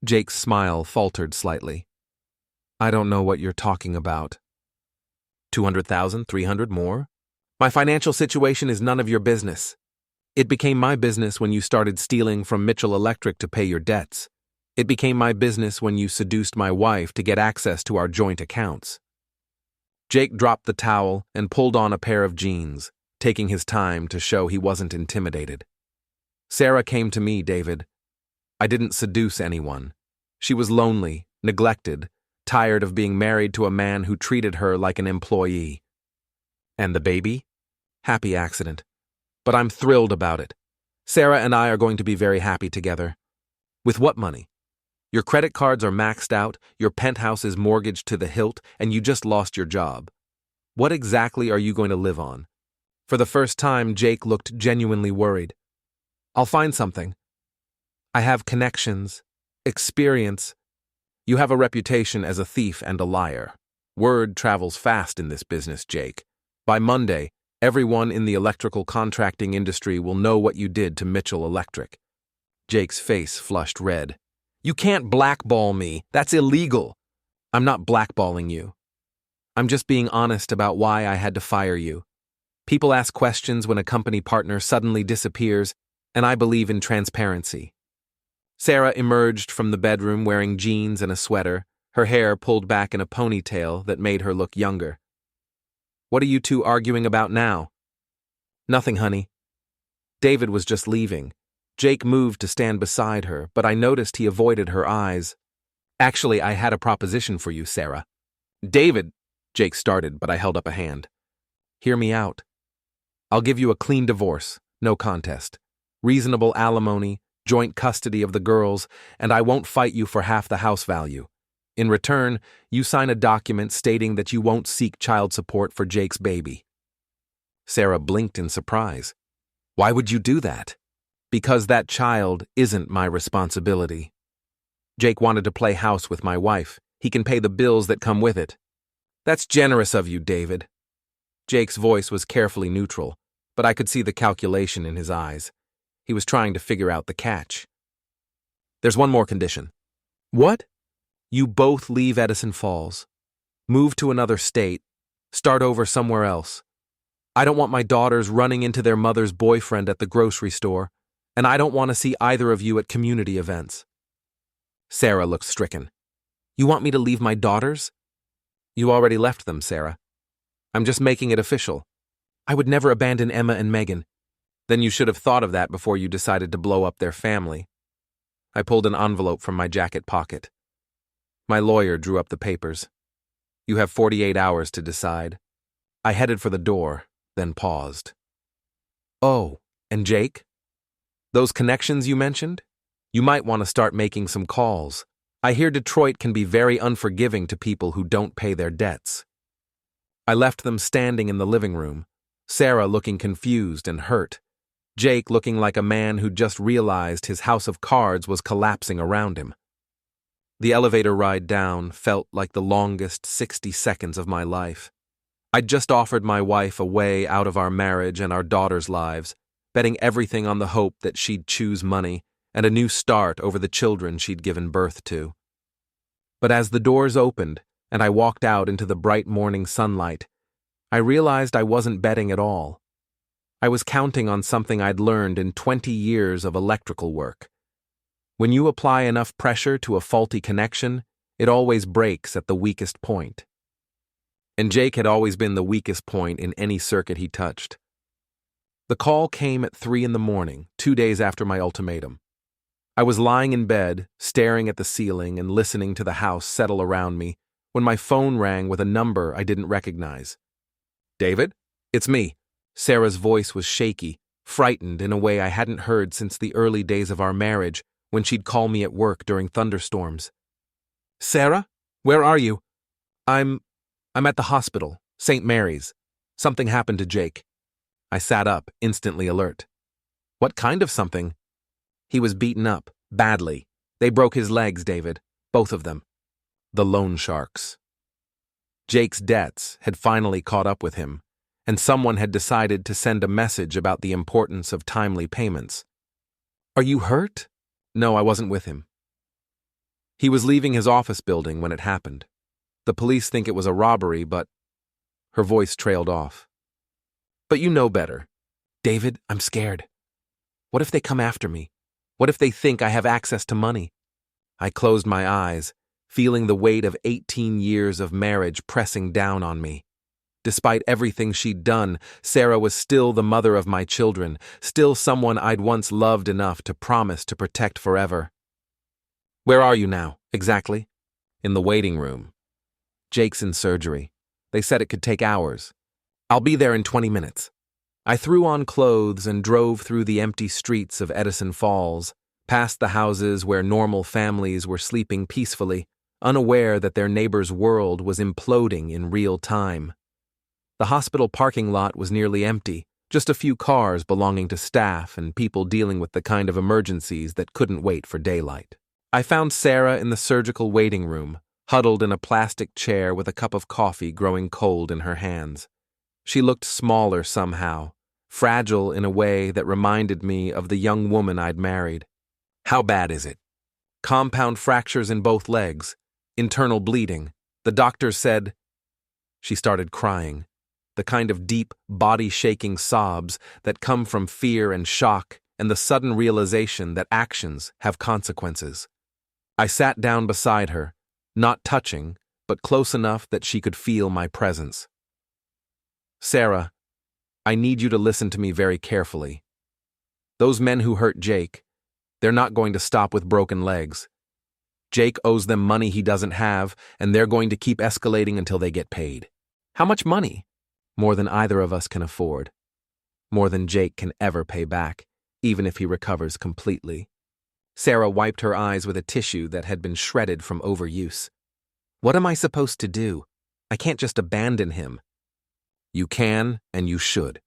Jake's smile faltered slightly. I don't know what you're talking about. 200,000, 300 more? My financial situation is none of your business. It became my business when you started stealing from Mitchell Electric to pay your debts. It became my business when you seduced my wife to get access to our joint accounts. Jake dropped the towel and pulled on a pair of jeans, taking his time to show he wasn't intimidated. Sarah came to me, David. I didn't seduce anyone. She was lonely, neglected, tired of being married to a man who treated her like an employee. And the baby? Happy accident. But I'm thrilled about it. Sarah and I are going to be very happy together. With what money? Your credit cards are maxed out, your penthouse is mortgaged to the hilt, and you just lost your job. What exactly are you going to live on? For the first time, Jake looked genuinely worried. I'll find something. I have connections, experience. You have a reputation as a thief and a liar. Word travels fast in this business, Jake. By Monday, everyone in the electrical contracting industry will know what you did to Mitchell Electric. Jake's face flushed red. You can't blackball me. That's illegal. I'm not blackballing you. I'm just being honest about why I had to fire you. People ask questions when a company partner suddenly disappears, and I believe in transparency. Sarah emerged from the bedroom wearing jeans and a sweater, her hair pulled back in a ponytail that made her look younger. What are you two arguing about now? Nothing, honey. David was just leaving. Jake moved to stand beside her, but I noticed he avoided her eyes. Actually, I had a proposition for you, Sarah. David, Jake started, but I held up a hand. Hear me out. I'll give you a clean divorce, no contest. Reasonable alimony, joint custody of the girls, and I won't fight you for half the house value. In return, you sign a document stating that you won't seek child support for Jake's baby. Sarah blinked in surprise. Why would you do that? Because that child isn't my responsibility. Jake wanted to play house with my wife. He can pay the bills that come with it. That's generous of you, David. Jake's voice was carefully neutral, but I could see the calculation in his eyes. He was trying to figure out the catch. There's one more condition. What? You both leave Edison Falls. Move to another state. Start over somewhere else. I don't want my daughters running into their mother's boyfriend at the grocery store, and I don't want to see either of you at community events. Sarah looked stricken. You want me to leave my daughters? You already left them, Sarah. I'm just making it official. I would never abandon Emma and Megan. Then you should have thought of that before you decided to blow up their family. I pulled an envelope from my jacket pocket. My lawyer drew up the papers. You have 48 hours to decide. I headed for the door, then paused. Oh, and Jake? Those connections you mentioned? You might want to start making some calls. I hear Detroit can be very unforgiving to people who don't pay their debts. I left them standing in the living room, Sarah looking confused and hurt, Jake looking like a man who'd just realized his house of cards was collapsing around him. The elevator ride down felt like the longest 60 seconds of my life. I'd just offered my wife a way out of our marriage and our daughters' lives, betting everything on the hope that she'd choose money and a new start over the children she'd given birth to. But as the doors opened and I walked out into the bright morning sunlight, I realized I wasn't betting at all. I was counting on something I'd learned in 20 years of electrical work. When you apply enough pressure to a faulty connection, it always breaks at the weakest point. And Jake had always been the weakest point in any circuit he touched. The call came at 3 a.m, 2 days after my ultimatum. I was lying in bed, staring at the ceiling and listening to the house settle around me, when my phone rang with a number I didn't recognize. David? It's me. Sarah's voice was shaky, frightened in a way I hadn't heard since the early days of our marriage, when she'd call me at work during thunderstorms. Sarah? Where are you? I'm at the hospital, St. Mary's. Something happened to Jake. I sat up, instantly alert. What kind of something? He was beaten up, badly. They broke his legs, David. Both of them. The loan sharks. Jake's debts had finally caught up with him, and someone had decided to send a message about the importance of timely payments. Are you hurt? No, I wasn't with him. He was leaving his office building when it happened. The police think it was a robbery, but... Her voice trailed off. But you know better. David, I'm scared. What if they come after me? What if they think I have access to money? I closed my eyes, feeling the weight of 18 years of marriage pressing down on me. Despite everything she'd done, Sarah was still the mother of my children, still someone I'd once loved enough to promise to protect forever. Where are you now, exactly? In the waiting room. Jake's in surgery. They said it could take hours. I'll be there in 20 minutes. I threw on clothes and drove through the empty streets of Edison Falls, past the houses where normal families were sleeping peacefully, unaware that their neighbor's world was imploding in real time. The hospital parking lot was nearly empty, just a few cars belonging to staff and people dealing with the kind of emergencies that couldn't wait for daylight. I found Sarah in the surgical waiting room, huddled in a plastic chair with a cup of coffee growing cold in her hands. She looked smaller somehow, fragile in a way that reminded me of the young woman I'd married. How bad is it? Compound fractures in both legs, internal bleeding. The doctor said... She started crying, the kind of deep, body-shaking sobs that come from fear and shock and the sudden realization that actions have consequences. I sat down beside her, not touching, but close enough that she could feel my presence. Sarah, I need you to listen to me very carefully. Those men who hurt Jake, they're not going to stop with broken legs. Jake owes them money he doesn't have, and they're going to keep escalating until they get paid. How much money? More than either of us can afford. More than Jake can ever pay back, even if he recovers completely. Sarah wiped her eyes with a tissue that had been shredded from overuse. What am I supposed to do? I can't just abandon him. You can, and you should.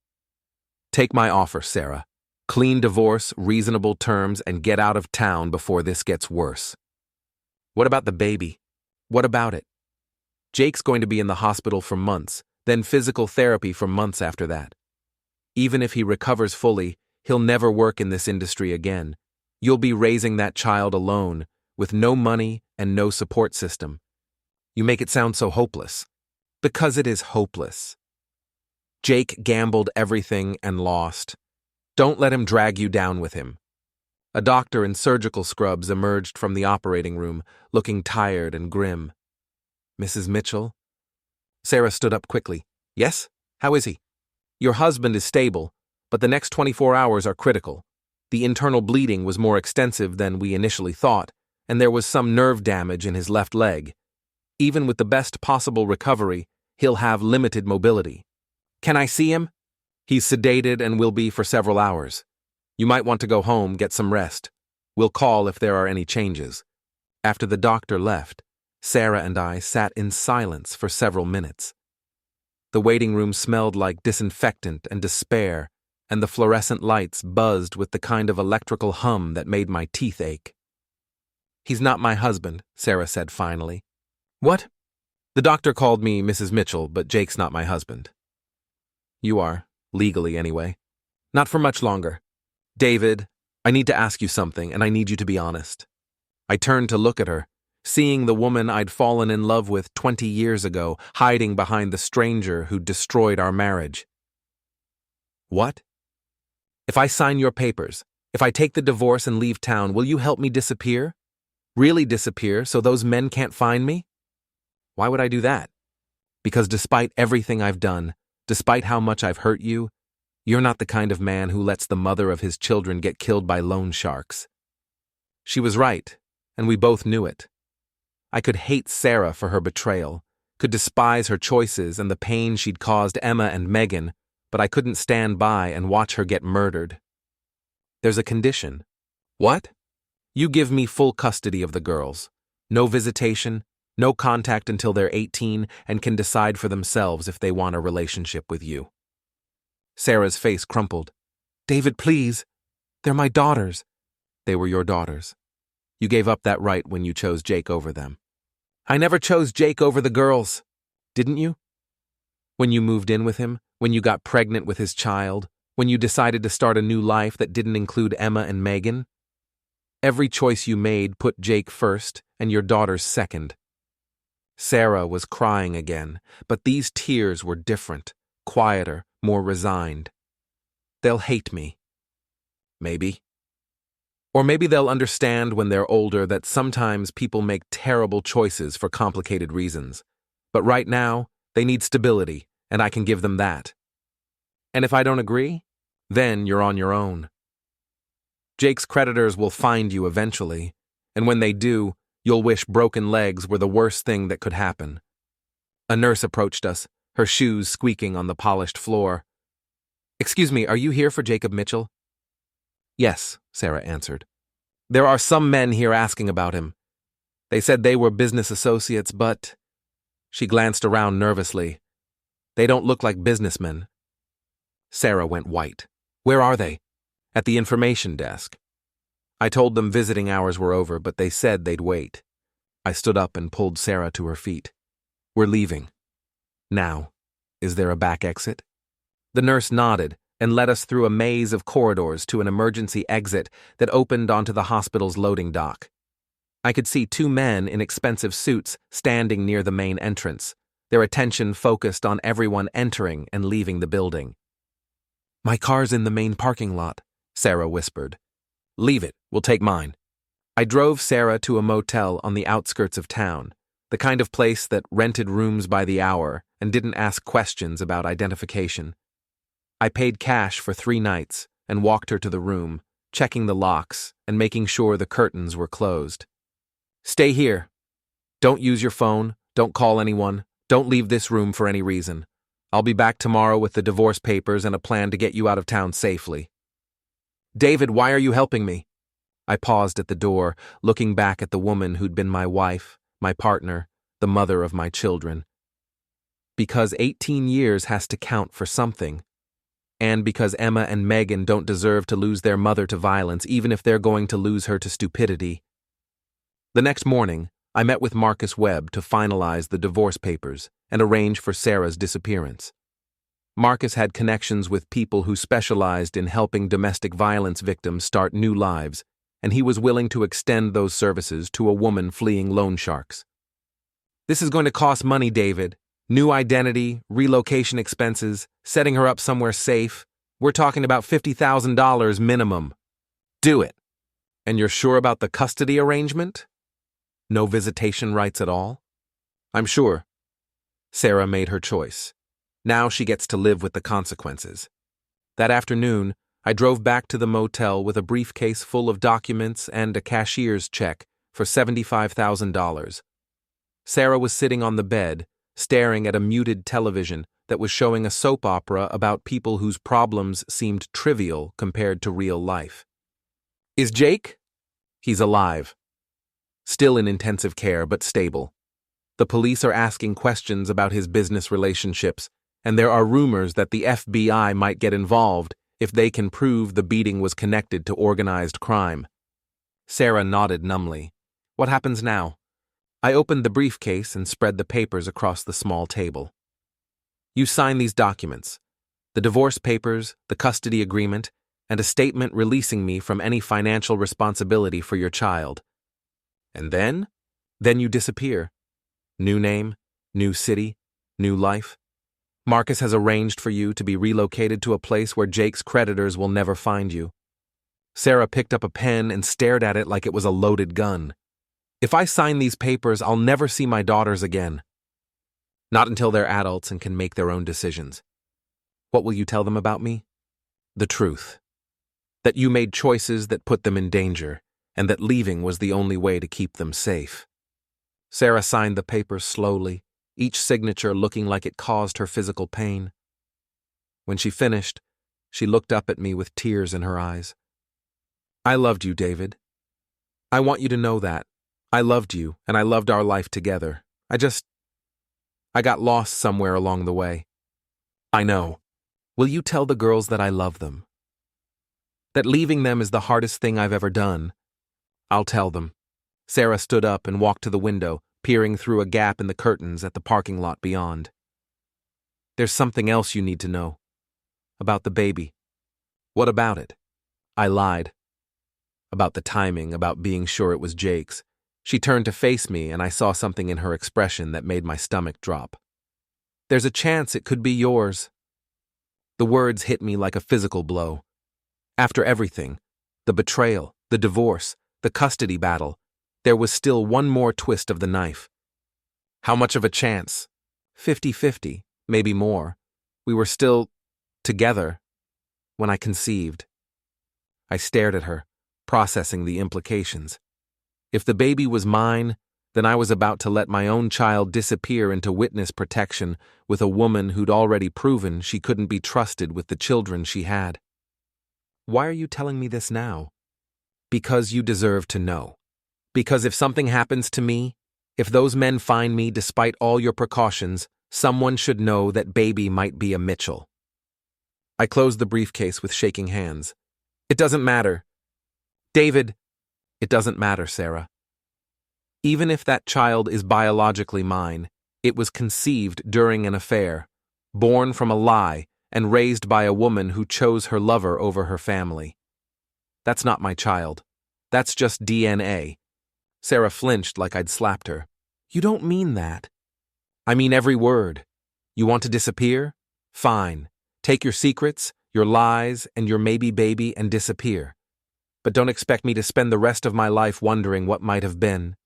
Take my offer, Sarah. Clean divorce, reasonable terms, and get out of town before this gets worse. What about the baby? What about it? Jake's going to be in the hospital for months, then physical therapy for months after that. Even if he recovers fully, he'll never work in this industry again. You'll be raising that child alone, with no money and no support system. You make it sound so hopeless. Because it is hopeless. Jake gambled everything and lost. Don't let him drag you down with him. A doctor in surgical scrubs emerged from the operating room, looking tired and grim. Mrs. Mitchell? Sarah stood up quickly. Yes? How is he? Your husband is stable, but the next 24 hours are critical. The internal bleeding was more extensive than we initially thought, and there was some nerve damage in his left leg. Even with the best possible recovery, he'll have limited mobility. Can I see him? He's sedated and will be for several hours. You might want to go home, get some rest. We'll call if there are any changes. After the doctor left, Sarah and I sat in silence for several minutes. The waiting room smelled like disinfectant and despair, and the fluorescent lights buzzed with the kind of electrical hum that made my teeth ache. He's not my husband, Sarah said finally. What? The doctor called me Mrs. Mitchell, but Jake's not my husband. You are, legally anyway. Not for much longer. David, I need to ask you something, and I need you to be honest. I turned to look at her, seeing the woman I'd fallen in love with 20 years ago, hiding behind the stranger who destroyed our marriage. What? If I sign your papers, if I take the divorce and leave town, will you help me disappear? Really disappear so those men can't find me? Why would I do that? Because despite everything I've done, despite how much I've hurt you, you're not the kind of man who lets the mother of his children get killed by loan sharks. She was right, and we both knew it. I could hate Sarah for her betrayal, could despise her choices and the pain she'd caused Emma and Megan, but I couldn't stand by and watch her get murdered. There's a condition. What? You give me full custody of the girls. No visitation, no contact until they're 18 and can decide for themselves if they want a relationship with you. Sarah's face crumpled. David, please. They're my daughters. They were your daughters. You gave up that right when you chose Jake over them. I never chose Jake over the girls. Didn't you? When you moved in with him, when you got pregnant with his child, when you decided to start a new life that didn't include Emma and Megan? Every choice you made put Jake first and your daughters second. Sarah was crying again, but these tears were different, quieter, more resigned. They'll hate me. Maybe. Or maybe they'll understand when they're older that sometimes people make terrible choices for complicated reasons. But right now, they need stability, and I can give them that. And if I don't agree, then you're on your own. Jake's creditors will find you eventually, and when they do, you'll wish broken legs were the worst thing that could happen. A nurse approached us, her shoes squeaking on the polished floor. Excuse me, are you here for Jacob Mitchell? Yes, Sarah answered. There are some men here asking about him. They said they were business associates, but... She glanced around nervously. They don't look like businessmen. Sarah went white. Where are they? At the information desk. I told them visiting hours were over, but they said they'd wait. I stood up and pulled Sarah to her feet. We're leaving. Now. Is there a back exit? The nurse nodded and led us through a maze of corridors to an emergency exit that opened onto the hospital's loading dock. I could see two men in expensive suits standing near the main entrance, their attention focused on everyone entering and leaving the building. My car's in the main parking lot, Sarah whispered. Leave it, we'll take mine. I drove Sarah to a motel on the outskirts of town, the kind of place that rented rooms by the hour and didn't ask questions about identification. I paid cash for 3 nights and walked her to the room, checking the locks and making sure the curtains were closed. Stay here. Don't use your phone, don't call anyone, don't leave this room for any reason. I'll be back tomorrow with the divorce papers and a plan to get you out of town safely. David, why are you helping me? I paused at the door, looking back at the woman who'd been my wife, my partner, the mother of my children. Because 18 years has to count for something. and because Emma and Megan don't deserve to lose their mother to violence, even if they're going to lose her to stupidity. The next morning, I met with Marcus Webb to finalize the divorce papers and arrange for Sarah's disappearance. Marcus had connections with people who specialized in helping domestic violence victims start new lives, and he was willing to extend those services to a woman fleeing loan sharks. "This is going to cost money, David. New identity, relocation expenses, setting her up somewhere safe. We're talking about $50,000 minimum." "Do it." "And you're sure about the custody arrangement? No visitation rights at all?" "I'm sure." Sarah made her choice. Now she gets to live with the consequences. That afternoon, I drove back to the motel with a briefcase full of documents and a cashier's check for $75,000. Sarah was sitting on the bed, staring at a muted television that was showing a soap opera about people whose problems seemed trivial compared to real life. "Is Jake?" "He's alive. Still in intensive care, but stable. The police are asking questions about his business relationships, and there are rumors that the FBI might get involved if they can prove the beating was connected to organized crime." Sarah nodded numbly. "What happens now?" I opened the briefcase and spread the papers across the small table. "You sign these documents: the divorce papers, the custody agreement, and a statement releasing me from any financial responsibility for your child. And then? Then you disappear. New name, new city, new life. Marcus has arranged for you to be relocated to a place where Jake's creditors will never find you." Sarah picked up a pen and stared at it like it was a loaded gun. "If I sign these papers, I'll never see my daughters again." "Not until they're adults and can make their own decisions." "What will you tell them about me?" "The truth. That you made choices that put them in danger, and that leaving was the only way to keep them safe." Sarah signed the papers slowly, each signature looking like it caused her physical pain. When she finished, she looked up at me with tears in her eyes. "I loved you, David. I want you to know that. I loved you, and I loved our life together. I got lost somewhere along the way." "I know. Will you tell the girls that I love them? That leaving them is the hardest thing I've ever done?" "I'll tell them." Sarah stood up and walked to the window, peering through a gap in the curtains at the parking lot beyond. "There's something else you need to know. About the baby." "What about it?" I lied. About the timing, about being sure it was Jake's. She turned to face me, and I saw something in her expression that made my stomach drop. "There's a chance it could be yours." The words hit me like a physical blow. After everything, the betrayal, the divorce, the custody battle, there was still one more twist of the knife. "How much of a chance?" 50-50, maybe more. We were still together when I conceived. I stared at her, processing the implications. If the baby was mine, then I was about to let my own child disappear into witness protection with a woman who'd already proven she couldn't be trusted with the children she had. "Why are you telling me this now?" "Because you deserve to know. Because if something happens to me, if those men find me despite all your precautions, someone should know that baby might be a Mitchell." I closed the briefcase with shaking hands. "It doesn't matter." "David." "It doesn't matter, Sarah. Even if that child is biologically mine, it was conceived during an affair, born from a lie, and raised by a woman who chose her lover over her family. That's not my child. That's just DNA." Sarah flinched like I'd slapped her. "You don't mean that." "I mean every word. You want to disappear? Fine. Take your secrets, your lies, and your maybe baby and disappear. But don't expect me to spend the rest of my life wondering what might have been."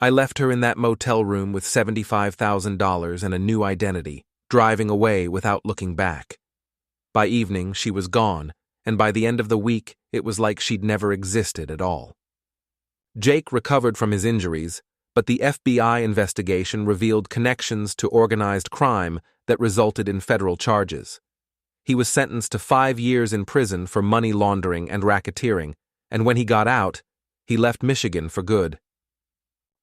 I left her in that motel room with $75,000 and a new identity, driving away without looking back. By evening, she was gone, and by the end of the week, it was like she'd never existed at all. Jake recovered from his injuries, but the FBI investigation revealed connections to organized crime that resulted in federal charges. He was sentenced to 5 years in prison for money laundering and racketeering, and when he got out, he left Michigan for good.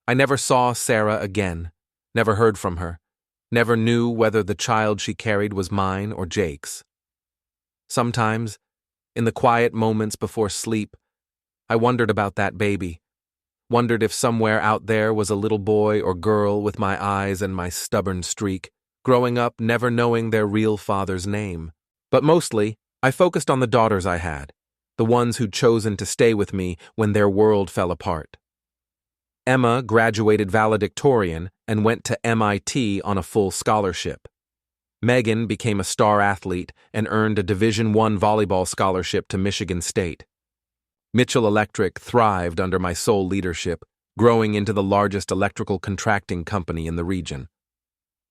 I never saw Sarah again, never heard from her, never knew whether the child she carried was mine or Jake's. Sometimes, in the quiet moments before sleep, I wondered about that baby, wondered if somewhere out there was a little boy or girl with my eyes and my stubborn streak, growing up never knowing their real father's name. But mostly, I focused on the daughters I had, the ones who'd chosen to stay with me when their world fell apart. Emma graduated valedictorian and went to MIT on a full scholarship. Megan became a star athlete and earned a Division I volleyball scholarship to Michigan State. Mitchell Electric thrived under my sole leadership, growing into the largest electrical contracting company in the region.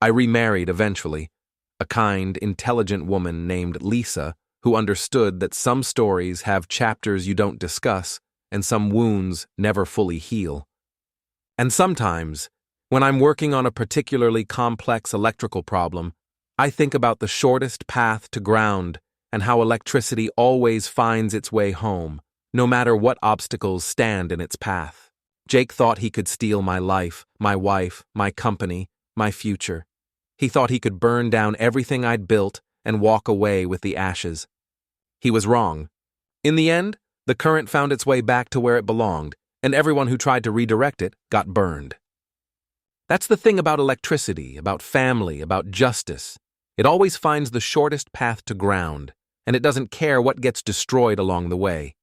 I remarried eventually, a kind, intelligent woman named Lisa who understood that some stories have chapters you don't discuss and some wounds never fully heal. And sometimes, when I'm working on a particularly complex electrical problem, I think about the shortest path to ground and how electricity always finds its way home, no matter what obstacles stand in its path. Jake thought he could steal my life, my wife, my company, my future. He thought he could burn down everything I'd built and walk away with the ashes. He was wrong. In the end, the current found its way back to where it belonged, and everyone who tried to redirect it got burned. That's the thing about electricity, about family, about justice. It always finds the shortest path to ground, and it doesn't care what gets destroyed along the way.